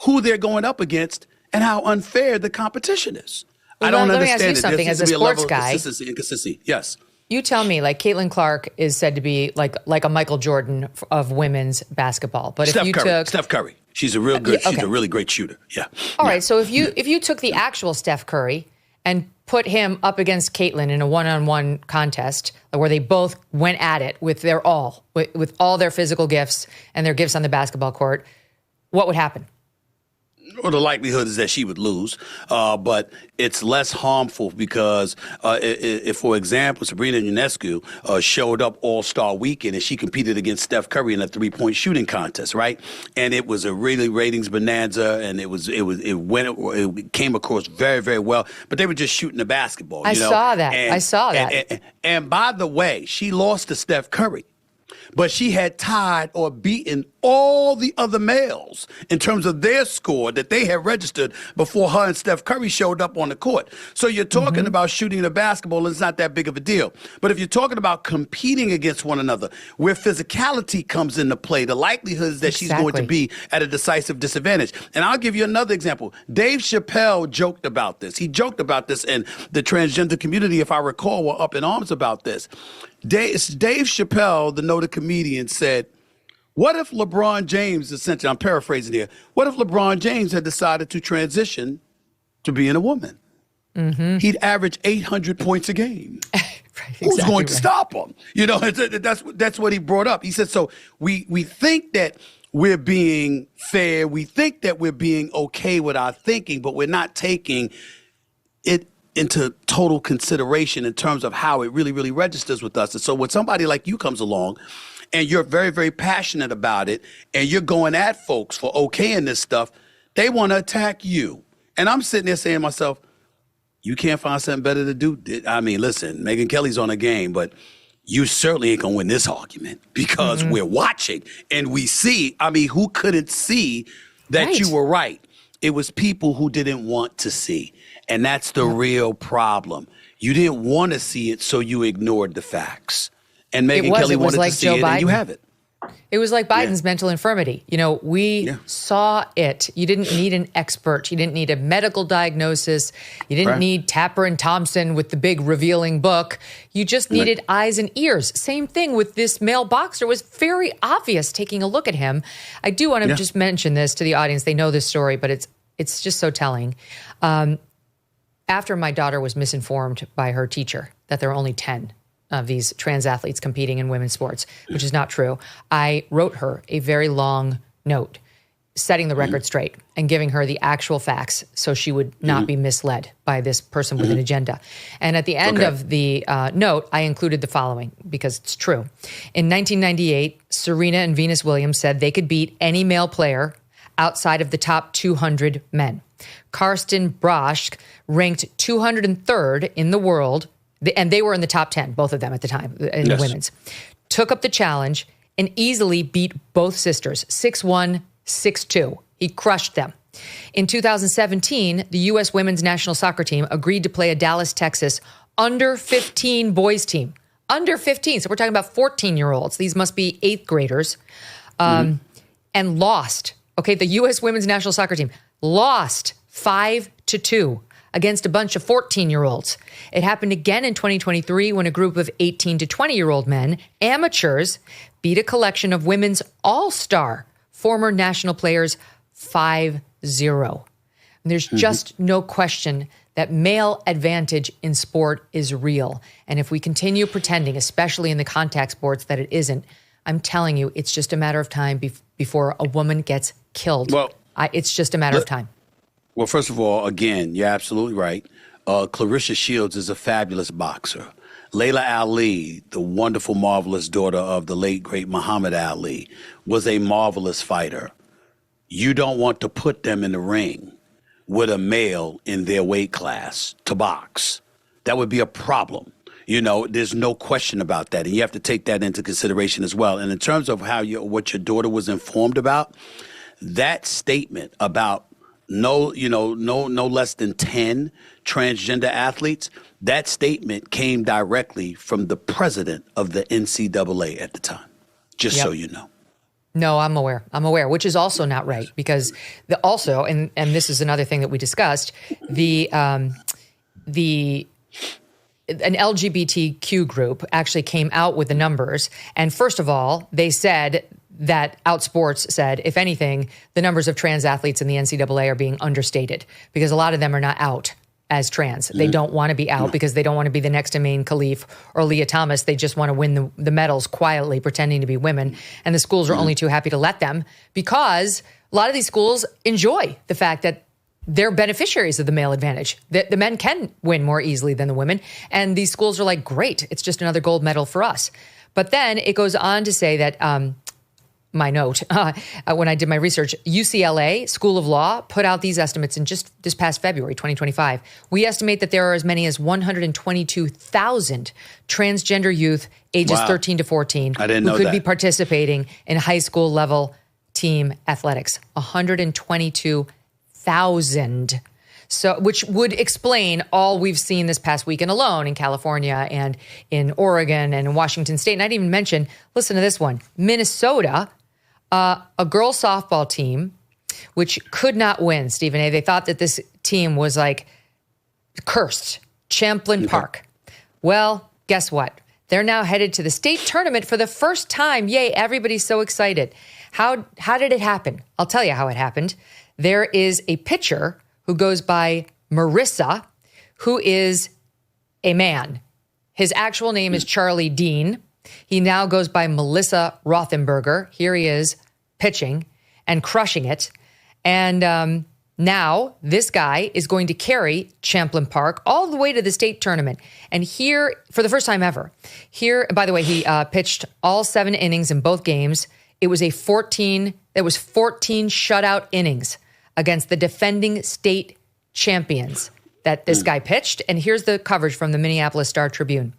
who they're going up against and how unfair the competition is. Well, I don't let me understand ask you something as a sports guy. Consistency and consistency. Yes. You tell me, like Caitlin Clark is said to be like a Michael Jordan of women's basketball. But Steph if you Curry. took Steph Curry, she's a real good, she's a really great shooter. Yeah. All right. So if you took the actual Steph Curry and put him up against Caitlin in a one-on-one contest where they both went at it with their all, with all their physical gifts and their gifts on the basketball court, what would happen? Well, the likelihood is that she would lose, but it's less harmful because, if, for example, Sabrina Ionescu showed up All-Star Weekend and she competed against Steph Curry in a three-point shooting contest, right? And it was a really ratings bonanza, and it came across very, very well. But they were just shooting the basketball. I saw that. And by the way, she lost to Steph Curry. But she had tied or beaten all the other males in terms of their score that they had registered before her and Steph Curry showed up on the court. So you're talking about shooting the basketball, and it's not that big of a deal. But if you're talking about competing against one another, where physicality comes into play, the likelihood is that she's going to be at a decisive disadvantage. And I'll give you another example. Dave Chappelle joked about this. He joked about this, and the transgender community, if I recall, were up in arms about this. Dave Chappelle, the noted comedian, said, what if LeBron James, essentially, I'm paraphrasing here, what if LeBron James had decided to transition to being a woman? He'd average 800 points a game. Who's going to stop him? That's what he brought up. He said, so we think that we're being fair. We think that we're being okay with our thinking, but we're not taking it into total consideration in terms of how it really, really registers with us. And so when somebody like you comes along and you're very, very passionate about it and you're going at folks for okaying this stuff, they want to attack you. And I'm sitting there saying to myself, you can't find something better to do? I mean, listen, Megyn Kelly's on a game, but you certainly ain't going to win this argument because we're watching and we see, I mean, who couldn't see that you were right? It was people who didn't want to see. And that's the real problem. You didn't want to see it, so you ignored the facts. And Megyn Kelly wanted to see it, and you have it. It was like Biden's mental infirmity. We saw it. You didn't need an expert. You didn't need a medical diagnosis. You didn't need Tapper and Thompson with the big revealing book. You just needed eyes and ears. Same thing with this male boxer. It was very obvious taking a look at him. I do want to just mention this to the audience. They know this story, but it's just so telling. After my daughter was misinformed by her teacher that there are only 10 of these trans athletes competing in women's sports, which is not true, I wrote her a very long note setting the record straight and giving her the actual facts so she would not be misled by this person with an agenda. And at the end of the note, I included the following because it's true. In 1998, Serena and Venus Williams said they could beat any male player outside of the top 200 men. Karsten Brosch ranked 203rd in the world, and they were in the top 10, both of them at the time, in the women's, took up the challenge and easily beat both sisters, 6-1, 6-2. He crushed them. In 2017, the U.S. women's national soccer team agreed to play a Dallas, Texas under 15 boys team. Under 15. So we're talking about 14-year-olds. These must be 8th graders. And lost. Okay, the U.S. women's national soccer team lost 5-2 against a bunch of 14-year-olds. It happened again in 2023 when a group of 18 to 20-year-old men, amateurs, beat a collection of women's all-star former national players 5-0. And there's just no question that male advantage in sport is real. And if we continue pretending, especially in the contact sports, that it isn't, I'm telling you, it's just a matter of time before a woman gets killed. Well, it's just a matter of time. Well, first of all, again, you're absolutely right. Clarissa Shields is a fabulous boxer. Layla Ali, the wonderful, marvelous daughter of the late, great Muhammad Ali, was a marvelous fighter. You don't want to put them in the ring with a male in their weight class to box. That would be a problem. You know, there's no question about that. And you have to take that into consideration as well. And in terms of how what your daughter was informed about, that statement about no less than 10 transgender athletes, that statement came directly from the president of the NCAA at the time, just so you know. No, I'm aware, which is also not right because and this is another thing that we discussed, an LGBTQ group actually came out with the numbers. And first of all, they said that Outsports said, if anything, the numbers of trans athletes in the NCAA are being understated because a lot of them are not out as trans. They don't want to be out because they don't want to be the next Amin Khalif or Leah Thomas. They just want to win the medals quietly, pretending to be women. And the schools are only too happy to let them because a lot of these schools enjoy the fact that they're beneficiaries of the male advantage. The men can win more easily than the women. And these schools are like, great, it's just another gold medal for us. But then it goes on to say that my note, when I did my research, UCLA School of Law put out these estimates in just this past February, 2025. We estimate that there are as many as 122,000 transgender youth ages 13 to 14 who could be participating in high school level team athletics. 122,000. So, which would explain all we've seen this past weekend alone in California and in Oregon and in Washington State. And I didn't even mention, listen to this one, Minnesota, a girls softball team, which could not win, Stephen A. They thought that this team was like cursed, Champlain Park. Well, guess what? They're now headed to the state tournament for the first time. Yay, everybody's so excited. How did it happen? I'll tell you how it happened. There is a pitcher who goes by Marissa, who is a man. His actual name is Charlie Dean. He now goes by Melissa Rothenberger. Here he is pitching and crushing it. And now this guy is going to carry Champlain Park all the way to the state tournament. And here, for the first time ever, here, by the way, he pitched all 7 innings in both games. It was 14 shutout innings against the defending state champions that this guy pitched. And here's the coverage from the Minneapolis Star-Tribune.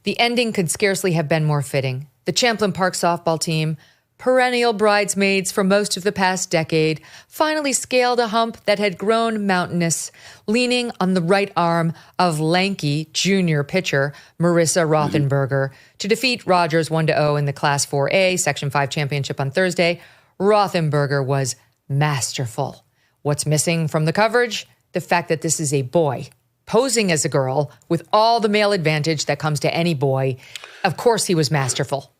The ending could scarcely have been more fitting. The Champlain Park softball team, perennial bridesmaids for most of the past decade, finally scaled a hump that had grown mountainous, leaning on the right arm of lanky junior pitcher Marissa Rothenberger to defeat Rogers 1-0 in the Class 4A Section 5 championship on Thursday. Rothenberger was masterful. What's missing from the coverage? The fact that this is a boy posing as a girl with all the male advantage that comes to any boy. Of course he was masterful.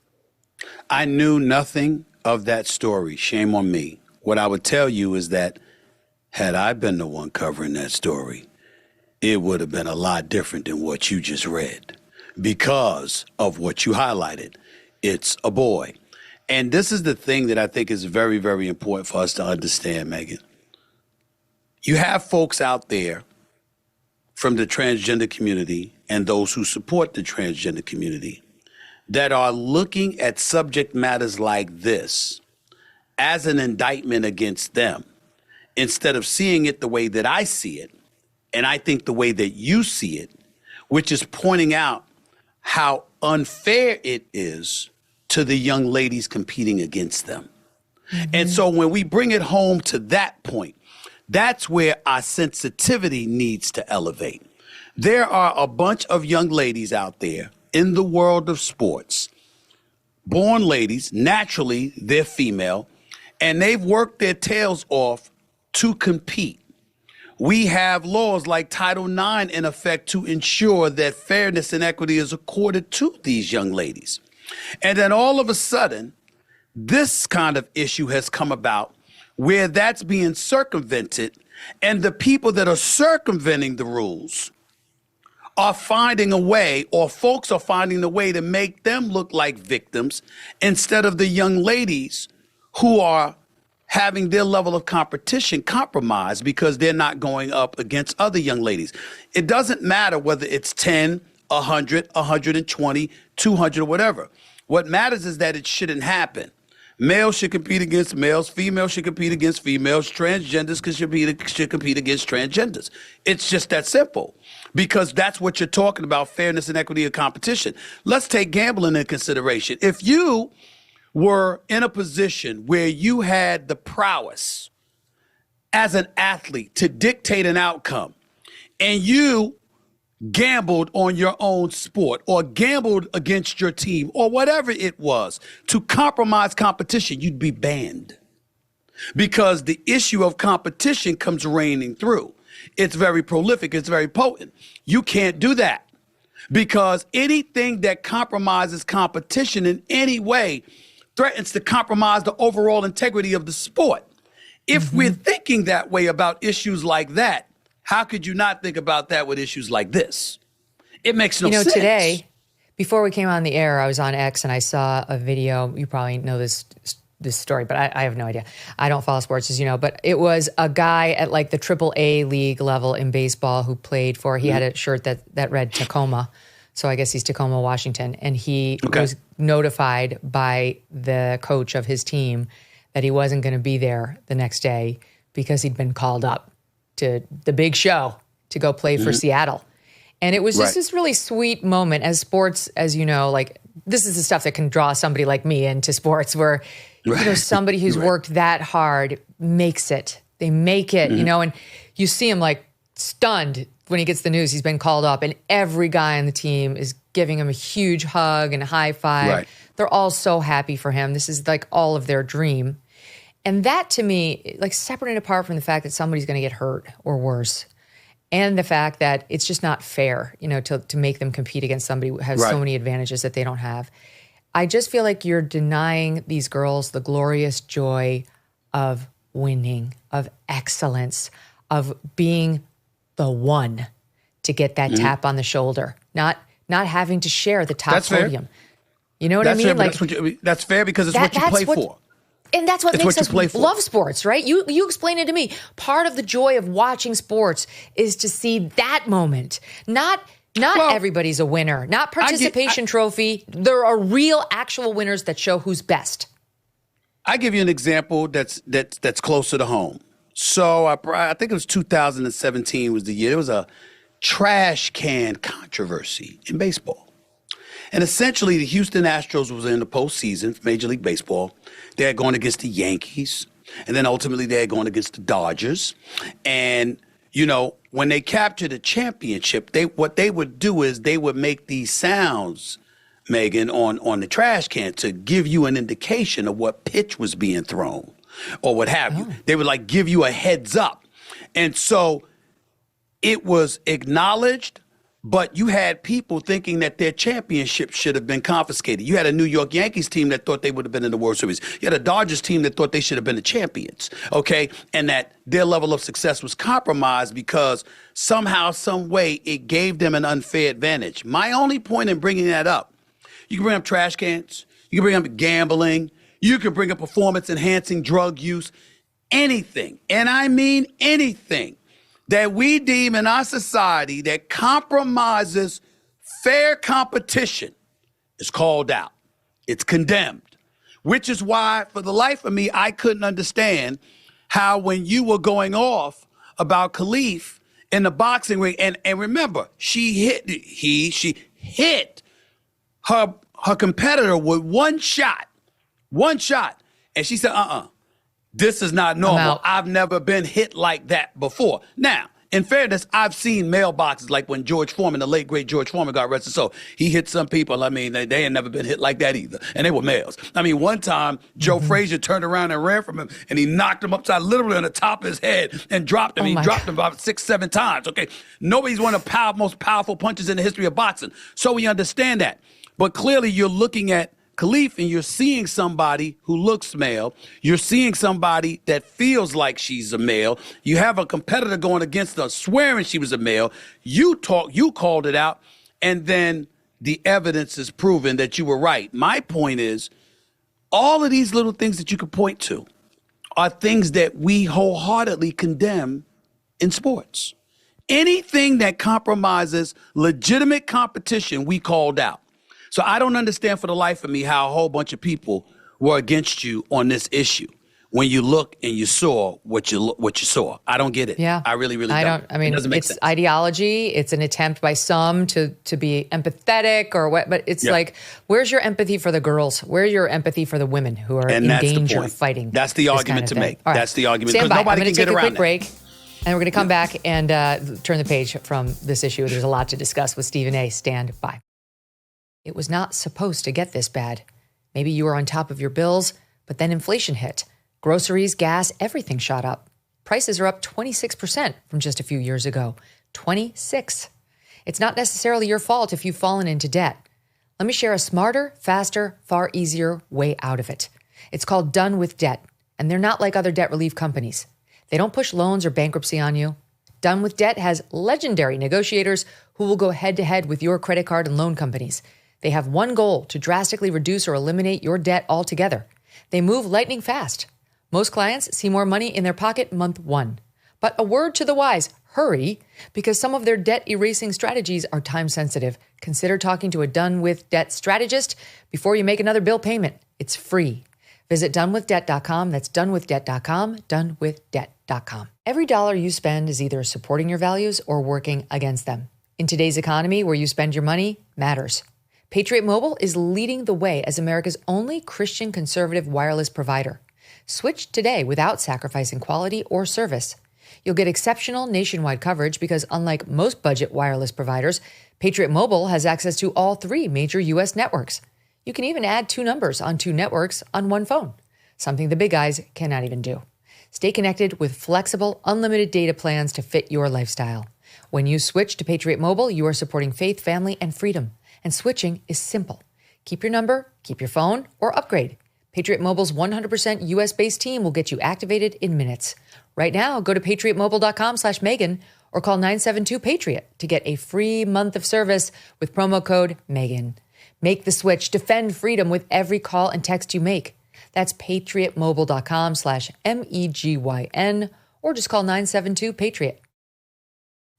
I knew nothing of that story. Shame on me. What I would tell you is that had I been the one covering that story, it would have been a lot different than what you just read because of what you highlighted. It's a boy. And this is the thing that I think is very, very important for us to understand, Megyn. You have folks out there from the transgender community and those who support the transgender community that are looking at subject matters like this as an indictment against them, instead of seeing it the way that I see it, and I think the way that you see it, which is pointing out how unfair it is to the young ladies competing against them. And so when we bring it home to that point, that's where our sensitivity needs to elevate. There are a bunch of young ladies out there in the world of sports, born ladies, naturally they're female, and they've worked their tails off to compete. We have laws like Title IX in effect to ensure that fairness and equity is accorded to these young ladies. And then all of a sudden, this kind of issue has come about where that's being circumvented, and the people that are circumventing the rules are finding a way, or folks are finding a way to make them look like victims instead of the young ladies who are having their level of competition compromised because they're not going up against other young ladies. It doesn't matter whether it's 10, 100, 120, 200, or whatever. What matters is that it shouldn't happen. Males should compete against males. Females should compete against females. Transgenders should compete against transgenders. It's just that simple, because that's what you're talking about, fairness and equity of competition. Let's take gambling into consideration. If you were in a position where you had the prowess as an athlete to dictate an outcome, and you gambled on your own sport or gambled against your team or whatever it was to compromise competition, you'd be banned, because the issue of competition comes reigning through. It's very prolific. It's very potent. You can't do that, because anything that compromises competition in any way threatens to compromise the overall integrity of the sport. If we're thinking that way about issues like that, how could you not think about that with issues like this? It makes no sense. Today, before we came on the air, I was on X and I saw a video. You probably know this story, but I have no idea. I don't follow sports, as you know, but it was a guy at like the AAA league level in baseball who played for, he had a shirt that read Tacoma. So I guess he's Tacoma, Washington. And he was notified by the coach of his team that he wasn't going to be there the next day because he'd been called up to the big show to go play for Seattle. And it was just this really sweet moment. As sports, as you know, like this is the stuff that can draw somebody like me into sports, where you know, somebody who's worked that hard makes it. They make it, you know, and you see him like stunned when he gets the news he's been called up, and every guy on the team is giving him a huge hug and a high five. They're all so happy for him. This is like all of their dream. And that to me, like separate and apart from the fact that somebody's going to get hurt or worse, and the fact that it's just not fair, you know, to make them compete against somebody who has so many advantages that they don't have. I just feel like you're denying these girls the glorious joy of winning, of excellence, of being the one to get that tap on the shoulder, not having to share the top podium. You know what I mean? Fair, like that's fair because it's what you play for. And that's what makes us love sports, right? You explain it to me. Part of the joy of watching sports is to see that moment. Not everybody's a winner. Not participation trophy. There are real, actual winners that show who's best. I give you an example that's closer to home. So I think it was 2017 was the year. There was a trash can controversy in baseball. And essentially, the Houston Astros was in the postseason for Major League Baseball. They had gone against the Yankees. And then ultimately, they had gone against the Dodgers. And, you know, when they captured a championship, what they would do is they would make these sounds, Megyn, on the trash can to give you an indication of what pitch was being thrown or what have you. They would, like, give you a heads up. And so it was acknowledged, but you had people thinking that their championship should have been confiscated. You had a New York Yankees team that thought they would have been in the World Series. You had a Dodgers team that thought they should have been the champions, okay? And that their level of success was compromised because somehow, some way, it gave them an unfair advantage. My only point in bringing that up, you can bring up trash cans, you can bring up gambling, You can bring up performance-enhancing drug use, anything, and I mean anything that we deem in our society that compromises fair competition is called out. It's condemned, which is why, for the life of me, I couldn't understand how when you were going off about Khalif in the boxing ring, and remember, she hit her competitor with one shot, and she said, this is not normal. I've never been hit like that before. Now, in fairness, I've seen male boxers, like when George Foreman, the late, great George Foreman, got arrested. So he hit some people. I mean, they ain't never been hit like that either. And they were males. I mean, one time, Joe Frazier turned around and ran from him, and he knocked him upside literally on the top of his head and dropped him. He dropped him about 6-7 times, okay? Nobody's one of the most powerful punches in the history of boxing. So we understand that. But clearly, you're looking at Khalif, and you're seeing somebody who looks male. You're seeing somebody that feels like she's a male. You have a competitor going against her, swearing she was a male. You called it out, and then the evidence is proven that you were right. My point is, all of these little things that you could point to are things that we wholeheartedly condemn in sports. Anything that compromises legitimate competition, we called out. So I don't understand for the life of me how a whole bunch of people were against you on this issue when you look and you saw what you saw. I don't get it. Yeah. I really don't. I mean, it's ideology. It's an attempt by some to be empathetic or what, but it's like, where's your empathy for the girls? Where's your empathy for the women who are in danger of fighting? That's the argument to make. Right. That's the argument. Stand by. I'm nobody going to can take get a around quick break, and we're going to come back and turn the page from this issue. There's a lot to discuss with Stephen A. Stand by. It was not supposed to get this bad. Maybe you were on top of your bills, but then inflation hit. Groceries, gas, everything shot up. Prices are up 26% from just a few years ago. 26. It's not necessarily your fault if you've fallen into debt. Let me share a smarter, faster, far easier way out of it. It's called Done with Debt, and they're not like other debt relief companies. They don't push loans or bankruptcy on you. Done with Debt has legendary negotiators who will go head-to-head with your credit card and loan companies. They have one goal: to drastically reduce or eliminate your debt altogether. They move lightning fast. Most clients see more money in their pocket month one. But a word to the wise, hurry, because some of their debt erasing strategies are time sensitive. Consider talking to a Done with Debt strategist before you make another bill payment. It's free. Visit donewithdebt.com. That's donewithdebt.com, donewithdebt.com. Every dollar you spend is either supporting your values or working against them. In today's economy, where you spend your money matters. Patriot Mobile is leading the way as America's only Christian conservative wireless provider. Switch today without sacrificing quality or service. You'll get exceptional nationwide coverage because, unlike most budget wireless providers, Patriot Mobile has access to all 3 major U.S. networks. You can even add 2 numbers on 2 networks on one phone, something the big guys cannot even do. Stay connected with flexible, unlimited data plans to fit your lifestyle. When you switch to Patriot Mobile, you are supporting faith, family, and freedom. And switching is simple. Keep your number, keep your phone, or upgrade. Patriot Mobile's 100% U.S.-based team will get you activated in minutes. Right now, go to patriotmobile.com/Megyn or call 972-PATRIOT to get a free month of service with promo code Megyn. Make the switch. Defend freedom with every call and text you make. That's patriotmobile.com/MEGYN or just call 972-PATRIOT.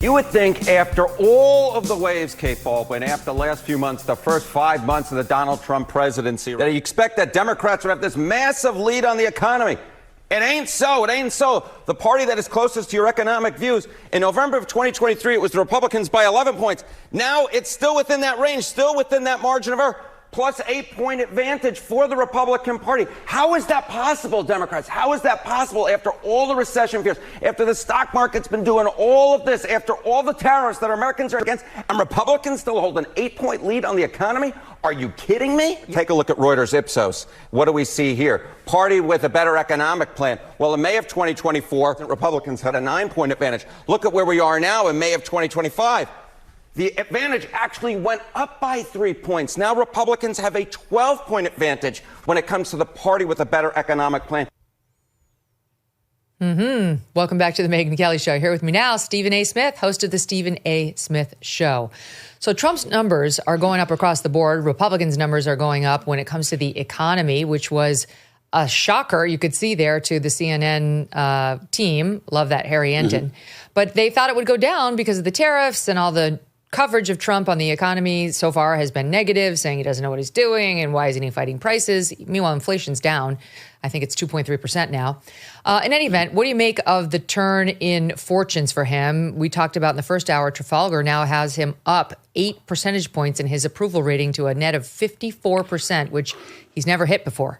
You would think after all of the waves, Kate Baldwin, after the last few months, the first 5 months of the Donald Trump presidency, that you expect that Democrats would have this massive lead on the economy. It ain't so. It ain't so. The party that is closest to your economic views, in November of 2023, it was the Republicans by 11 points. Now it's still within that range, still within that margin of error. Plus 8-point advantage for the Republican Party. How is that possible, Democrats? How is that possible after all the recession fears, after the stock market's been doing all of this, after all the tariffs that Americans are against, and Republicans still hold an 8-point lead on the economy? Are you kidding me? Take a look at Reuters Ipsos. What do we see here? Party with a better economic plan. Well, in May of 2024, Republicans had a 9-point advantage. Look at where we are now in May of 2025. The advantage actually went up by 3 points. Now Republicans have a 12-point advantage when it comes to the party with a better economic plan. Welcome back to the Megyn Kelly Show. Here with me now, Stephen A. Smith, host of the Stephen A. Smith Show. So Trump's numbers are going up across the board. Republicans' numbers are going up when it comes to the economy, which was a shocker, you could see there, to the CNN team. Love that, Harry Enten. But they thought it would go down because of the tariffs, and all the coverage of Trump on the economy so far has been negative, saying he doesn't know what he's doing and why isn't he fighting prices. Meanwhile, inflation's down. I think it's 2.3% now. In any event, what do you make of the turn in fortunes for him? We talked about in the first hour, Trafalgar now has him up 8 percentage points in his approval rating to a net of 54%, which he's never hit before.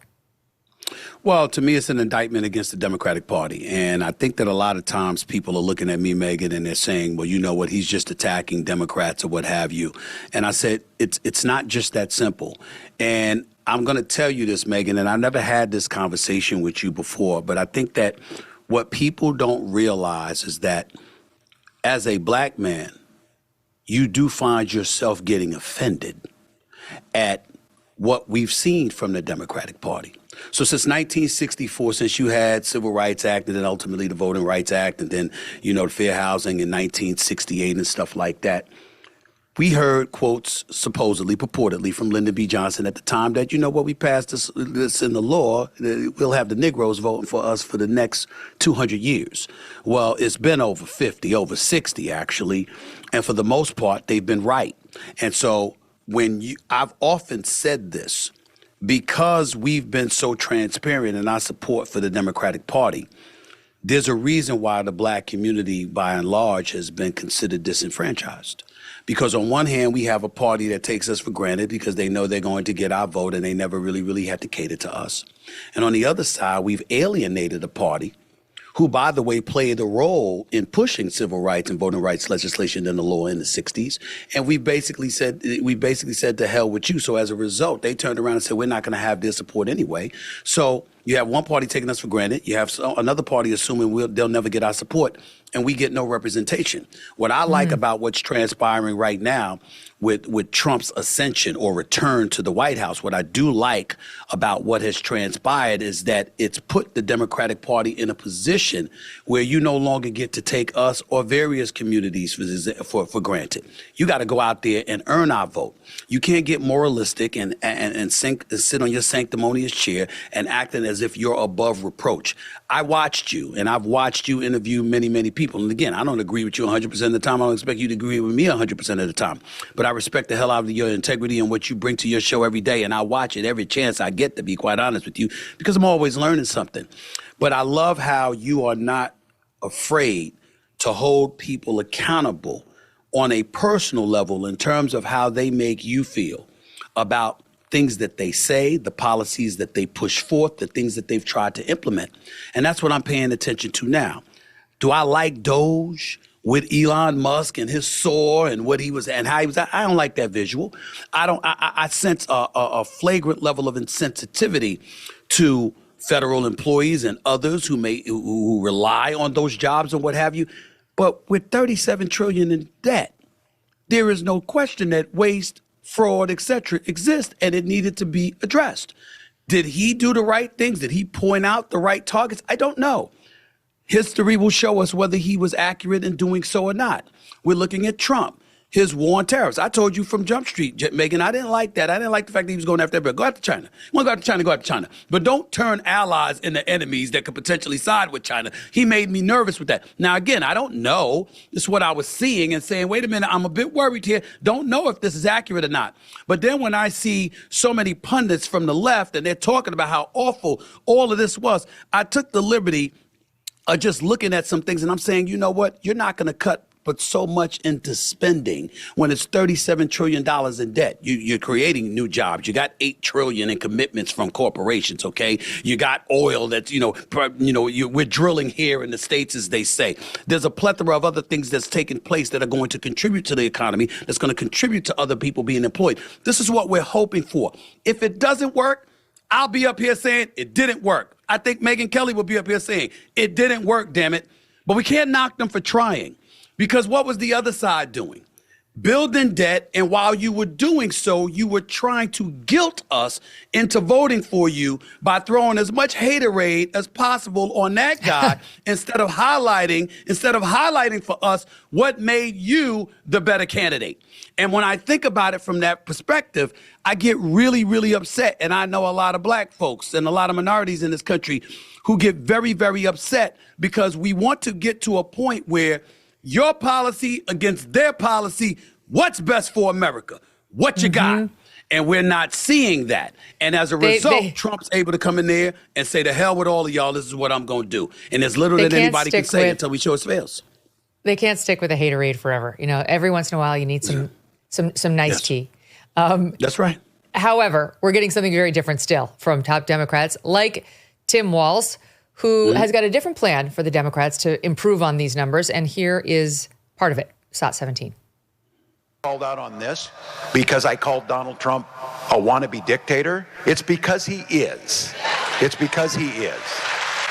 Well, to me, it's an indictment against the Democratic Party. And I think that a lot of times people are looking at me, Megyn, and they're saying, well, you know what, he's just attacking Democrats or what have you. And I said, it's not just that simple. And I'm going to tell you this, Megyn, and I've never had this conversation with you before, but I think that what people don't realize is that as a black man, you do find yourself getting offended at what we've seen from the Democratic Party. So since 1964, since you had Civil Rights Act and then ultimately the Voting Rights Act and then, you know, the Fair Housing in 1968 and stuff like that, we heard quotes supposedly, purportedly from Lyndon B. Johnson at the time that, you know what, we passed this in the law, we'll have the Negroes voting for us for the next 200 years. Well, it's been over 50, over 60 actually, and for the most part, they've been right. And so I've often said this, because we've been so transparent in our support for the Democratic Party, there's a reason why the black community, by and large, has been considered disenfranchised. Because on one hand, we have a party that takes us for granted because they know they're going to get our vote and they never really had to cater to us. And on the other side, we've alienated a party who, by the way, played a role in pushing civil rights and voting rights legislation in the law in the 60s. And we basically said to hell with you. So as a result, they turned around and said, we're not going to have their support anyway. So you have one party taking us for granted. You have another party assuming they'll never get our support, and we get no representation. What I like about what's transpiring right now with Trump's ascension or return to the White House, what I do like about what has transpired is that it's put the Democratic Party in a position where you no longer get to take us or various communities for granted. You got to go out there and earn our vote. You can't get moralistic and sit on your sanctimonious chair and acting as if you're above reproach. I watched you, and I've watched you interview many people. And again, I don't agree with you 100% of the time. I don't expect you to agree with me 100% of the time. But I respect the hell out of your integrity and what you bring to your show every day. And I watch it every chance I get, to be quite honest with you, because I'm always learning something. But I love how you are not afraid to hold people accountable on a personal level in terms of how they make you feel about things that they say, the policies that they push forth, the things that they've tried to implement. And that's what I'm paying attention to now. Do I like Doge with Elon Musk and his soar and what he was and how he was? I don't like that visual. I sense a flagrant level of insensitivity to federal employees and others who rely on those jobs and what have you. But with $37 trillion in debt, there is no question that waste, fraud, etc. exist, and it needed to be addressed. Did he do the right things? Did he point out the right targets? I don't know. History will show us whether he was accurate in doing so or not. We're looking at Trump, his war on tariffs. I told you from Jump Street, Megyn, I didn't like that. I didn't like the fact that he was going after everybody. Go after China. You want to go after China, go after China. But don't turn allies into enemies that could potentially side with China. He made me nervous with that. Now, again, I don't know. This is what I was seeing and saying, wait a minute, I'm a bit worried here. Don't know if this is accurate or not. But then when I see so many pundits from the left and they're talking about how awful all of this was, I took the liberty just looking at some things, and I'm saying, you know what? You're not going to cut but so much into spending when it's $37 trillion in debt. You're creating new jobs. You got $8 trillion in commitments from corporations, okay? You got oil that's, we're drilling here in the States, as they say. There's a plethora of other things that's taking place that are going to contribute to the economy, that's going to contribute to other people being employed. This is what we're hoping for. If it doesn't work, I'll be up here saying it didn't work. I think Megyn Kelly will be up here saying it didn't work, damn it. But we can't knock them for trying, because what was the other side doing? building debt, and while you were doing so, you were trying to guilt us into voting for you by throwing as much haterade as possible on that guy instead of highlighting for us what made you the better candidate. And when I think about it from that perspective, I get really, really upset. And I know a lot of black folks and a lot of minorities in this country who get very, very upset because we want to get to a point where your policy against their policy, what's best for America? What you got? And we're not seeing that. And as a result, Trump's able to come in there and say, to hell with all of y'all, this is what I'm going to do. And there's little that anybody can say until we show us fails. They can't stick with a haterade forever. You know, every once in a while you need some nice tea. That's right. However, we're getting something very different still from top Democrats like Tim Walz, who has got a different plan for the Democrats to improve on these numbers. And here is part of it. SOT 17. Called out on this because I called Donald Trump a wannabe dictator. It's because he is. It's because he is.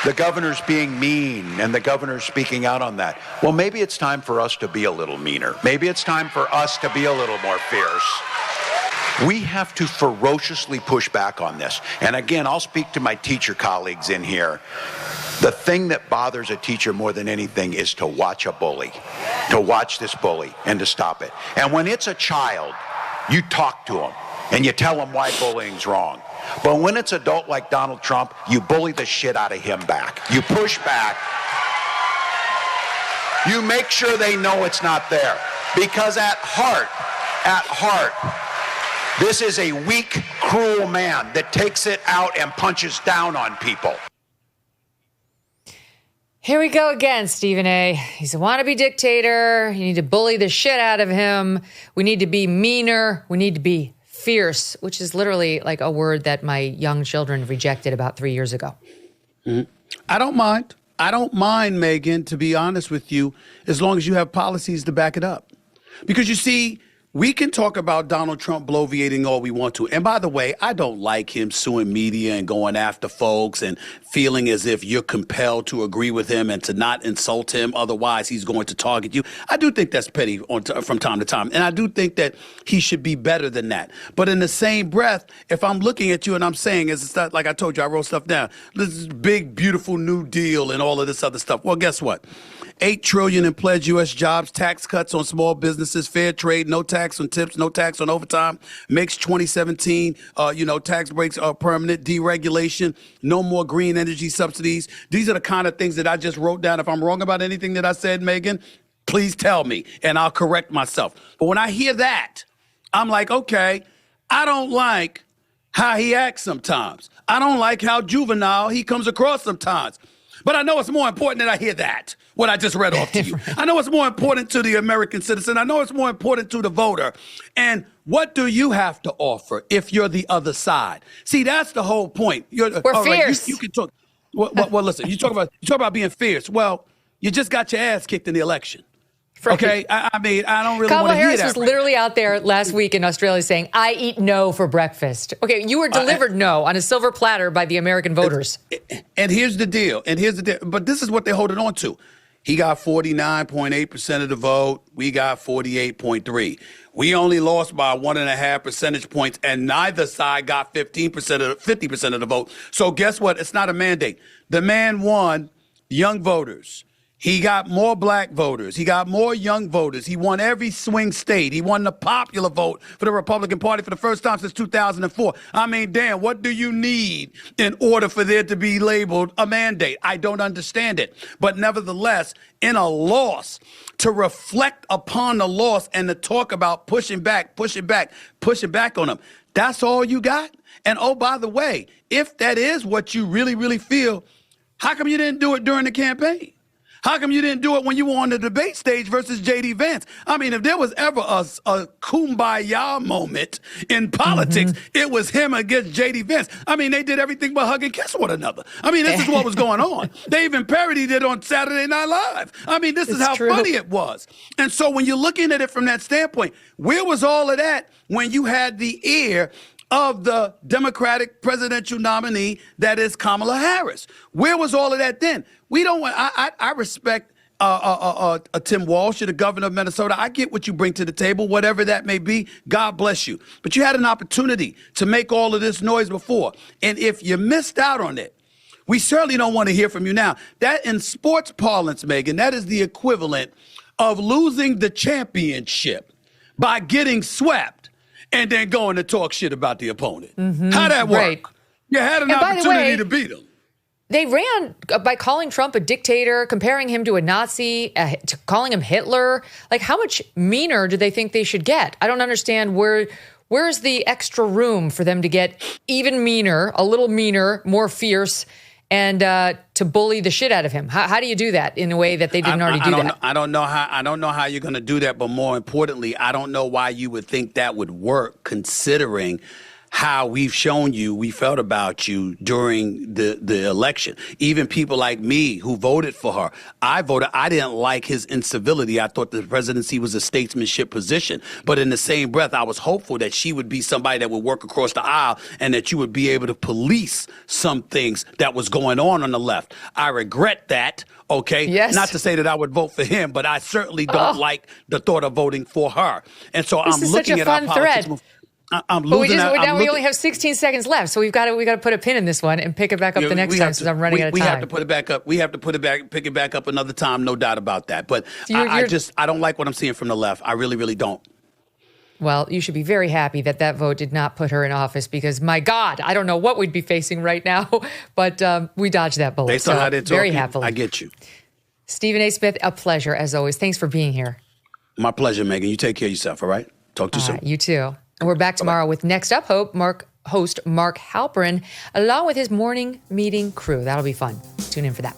The governor's being mean and the governor's speaking out on that. Well, maybe it's time for us to be a little meaner. Maybe it's time for us to be a little more fierce. We have to ferociously push back on this. And again, I'll speak to my teacher colleagues in here. The thing that bothers a teacher more than anything is to watch a bully, to watch this bully and to stop it. And when it's a child, you talk to them and you tell them why bullying's wrong. But when it's adult like Donald Trump, you bully the shit out of him back. You push back. You make sure they know it's not there. Because at heart, this is a weak, cruel man that takes it out and punches down on people. Here we go again, Stephen A. He's a wannabe dictator. You need to bully the shit out of him. We need to be meaner. We need to be fierce, which is literally like a word that my young children rejected about 3 years ago. I don't mind. I don't mind, Megyn, to be honest with you, as long as you have policies to back it up. Because you see, we can talk about Donald Trump bloviating all we want to. And by the way, I don't like him suing media and going after folks and feeling as if you're compelled to agree with him and to not insult him. Otherwise, he's going to target you. I do think that's petty from time to time. And I do think that he should be better than that. But in the same breath, if I'm looking at you and I'm saying, it's not like I told you, I wrote stuff down. This is big, beautiful New Deal and all of this other stuff. Well, guess what? $8 trillion in pledged U.S. jobs, tax cuts on small businesses, fair trade, no tax on tips, no tax on overtime, makes 2017, tax breaks are permanent, deregulation, no more green energy subsidies. These are the kind of things that I just wrote down. If I'm wrong about anything that I said, Megyn, please tell me and I'll correct myself. But when I hear that, I'm like, okay, I don't like how he acts sometimes. I don't like how juvenile he comes across sometimes. But I know it's more important that I hear that, what I just read off to you. I know it's more important to the American citizen. I know it's more important to the voter. And what do you have to offer if you're the other side? See, that's the whole point. We're fierce. Right, you can talk. Well, listen, you talk about being fierce. Well, you just got your ass kicked in the election. Right. Okay, I mean, I don't really want to hear that. Kamala Harris was literally out there last week in Australia saying, I eat no for breakfast. Okay, you were delivered no on a silver platter by the American voters. And here's the deal. But this is what they're holding on to. He got 49.8% of the vote. We got 48.3%. We only lost by 1.5 percentage points, and neither side got 50% of the vote. So guess what? It's not a mandate. The man won young voters. He got more black voters. He got more young voters. He won every swing state. He won the popular vote for the Republican Party for the first time since 2004. I mean, damn, what do you need in order for there to be labeled a mandate? I don't understand it. But nevertheless, in a loss, to reflect upon the loss and to talk about pushing back on them, that's all you got? And oh, by the way, if that is what you really, really feel, how come you didn't do it during the campaign? How come you didn't do it when you were on the debate stage versus J.D. Vance? I mean, if there was ever a kumbaya moment in politics, it was him against J.D. Vance. I mean, they did everything but hug and kiss one another. I mean, this is what was going on. They even parodied it on Saturday Night Live. I mean, this is how funny it was. And so when you're looking at it from that standpoint, where was all of that when you had the ear of the Democratic presidential nominee that is Kamala Harris? Where was all of that then? We don't want, I respect Tim Walz, you're the governor of Minnesota. I get what you bring to the table, whatever that may be. God bless you. But you had an opportunity to make all of this noise before. And if you missed out on it, we certainly don't want to hear from you now. That in sports parlance, Megyn, that is the equivalent of losing the championship by getting swept and then going to talk shit about the opponent. How'd that work? Right. You had an opportunity to beat them. They ran by calling Trump a dictator, comparing him to a Nazi, calling him Hitler. Like, how much meaner do they think they should get? I don't understand where's the extra room for them to get even meaner, a little meaner, more fierce, and to bully the shit out of him. How do you do that in a way that they didn't already do that? I don't know how you're going to do that, but more importantly, I don't know why you would think that would work, considering how we've shown you, we felt about you during the election. Even people like me who voted for her, I didn't like his incivility. I thought the presidency was a statesmanship position. But in the same breath, I was hopeful that she would be somebody that would work across the aisle and that you would be able to police some things that was going on the left. I regret that. Okay. Yes. Not to say that I would vote for him, but I certainly don't like the thought of voting for her. And so I'm looking at our politics. I'm losing now we only have 16 seconds left, so we've got to put a pin in this one and pick it back up the next time since I'm running out of time. We have to put it back up. We have to pick it back up another time, no doubt about that. But I don't like what I'm seeing from the left. I really, really don't. Well, you should be very happy that vote did not put her in office because, my God, I don't know what we'd be facing right now, but we dodged that bullet. Based on how they're talking, very happily. I get you. Stephen A. Smith, a pleasure as always. Thanks for being here. My pleasure, Megyn. You take care of yourself, all right? Talk to you soon. You too. And we're back tomorrow with Next Up host Mark Halperin, along with his morning meeting crew. That'll be fun. Tune in for that.